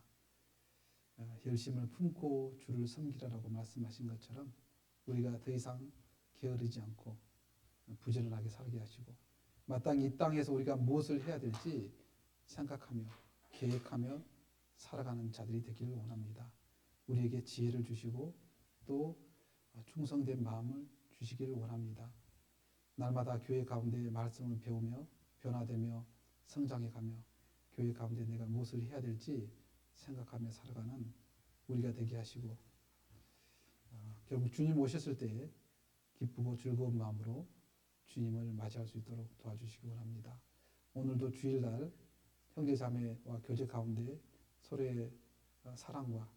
열심을 품고 주를 섬기라라고 말씀하신 것처럼 우리가 더 이상 게으르지 않고 부지런하게 살게 하시고 마땅히 이 땅에서 우리가 무엇을 해야 될지 생각하며 계획하며 살아가는 자들이 되기를 원합니다. 우리에게 지혜를 주시고 또 충성된 마음을 주시기를 원합니다. 날마다 교회 가운데 말씀을 배우며 변화되며 성장해가며 교회 가운데 내가 무엇을 해야 될지 생각하며 살아가는 우리가 되게 하시고 결국 주님 오셨을 때 기쁘고 즐거운 마음으로 주님을 맞이할 수 있도록 도와주시기 원합니다. 오늘도 주일날 형제자매와 교제 가운데 서로의 사랑과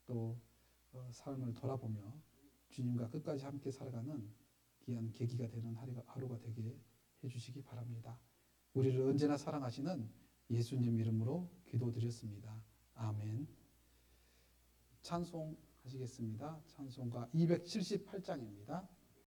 또 삶을 돌아보며 주님과 끝까지 함께 살아가는 귀한 계기가 되는 하루가 되게 해주시기 바랍니다. 우리를 언제나 사랑하시는 예수님 이름으로 기도드렸습니다. 아멘. 찬송하시겠습니다. 찬송가 278장입니다.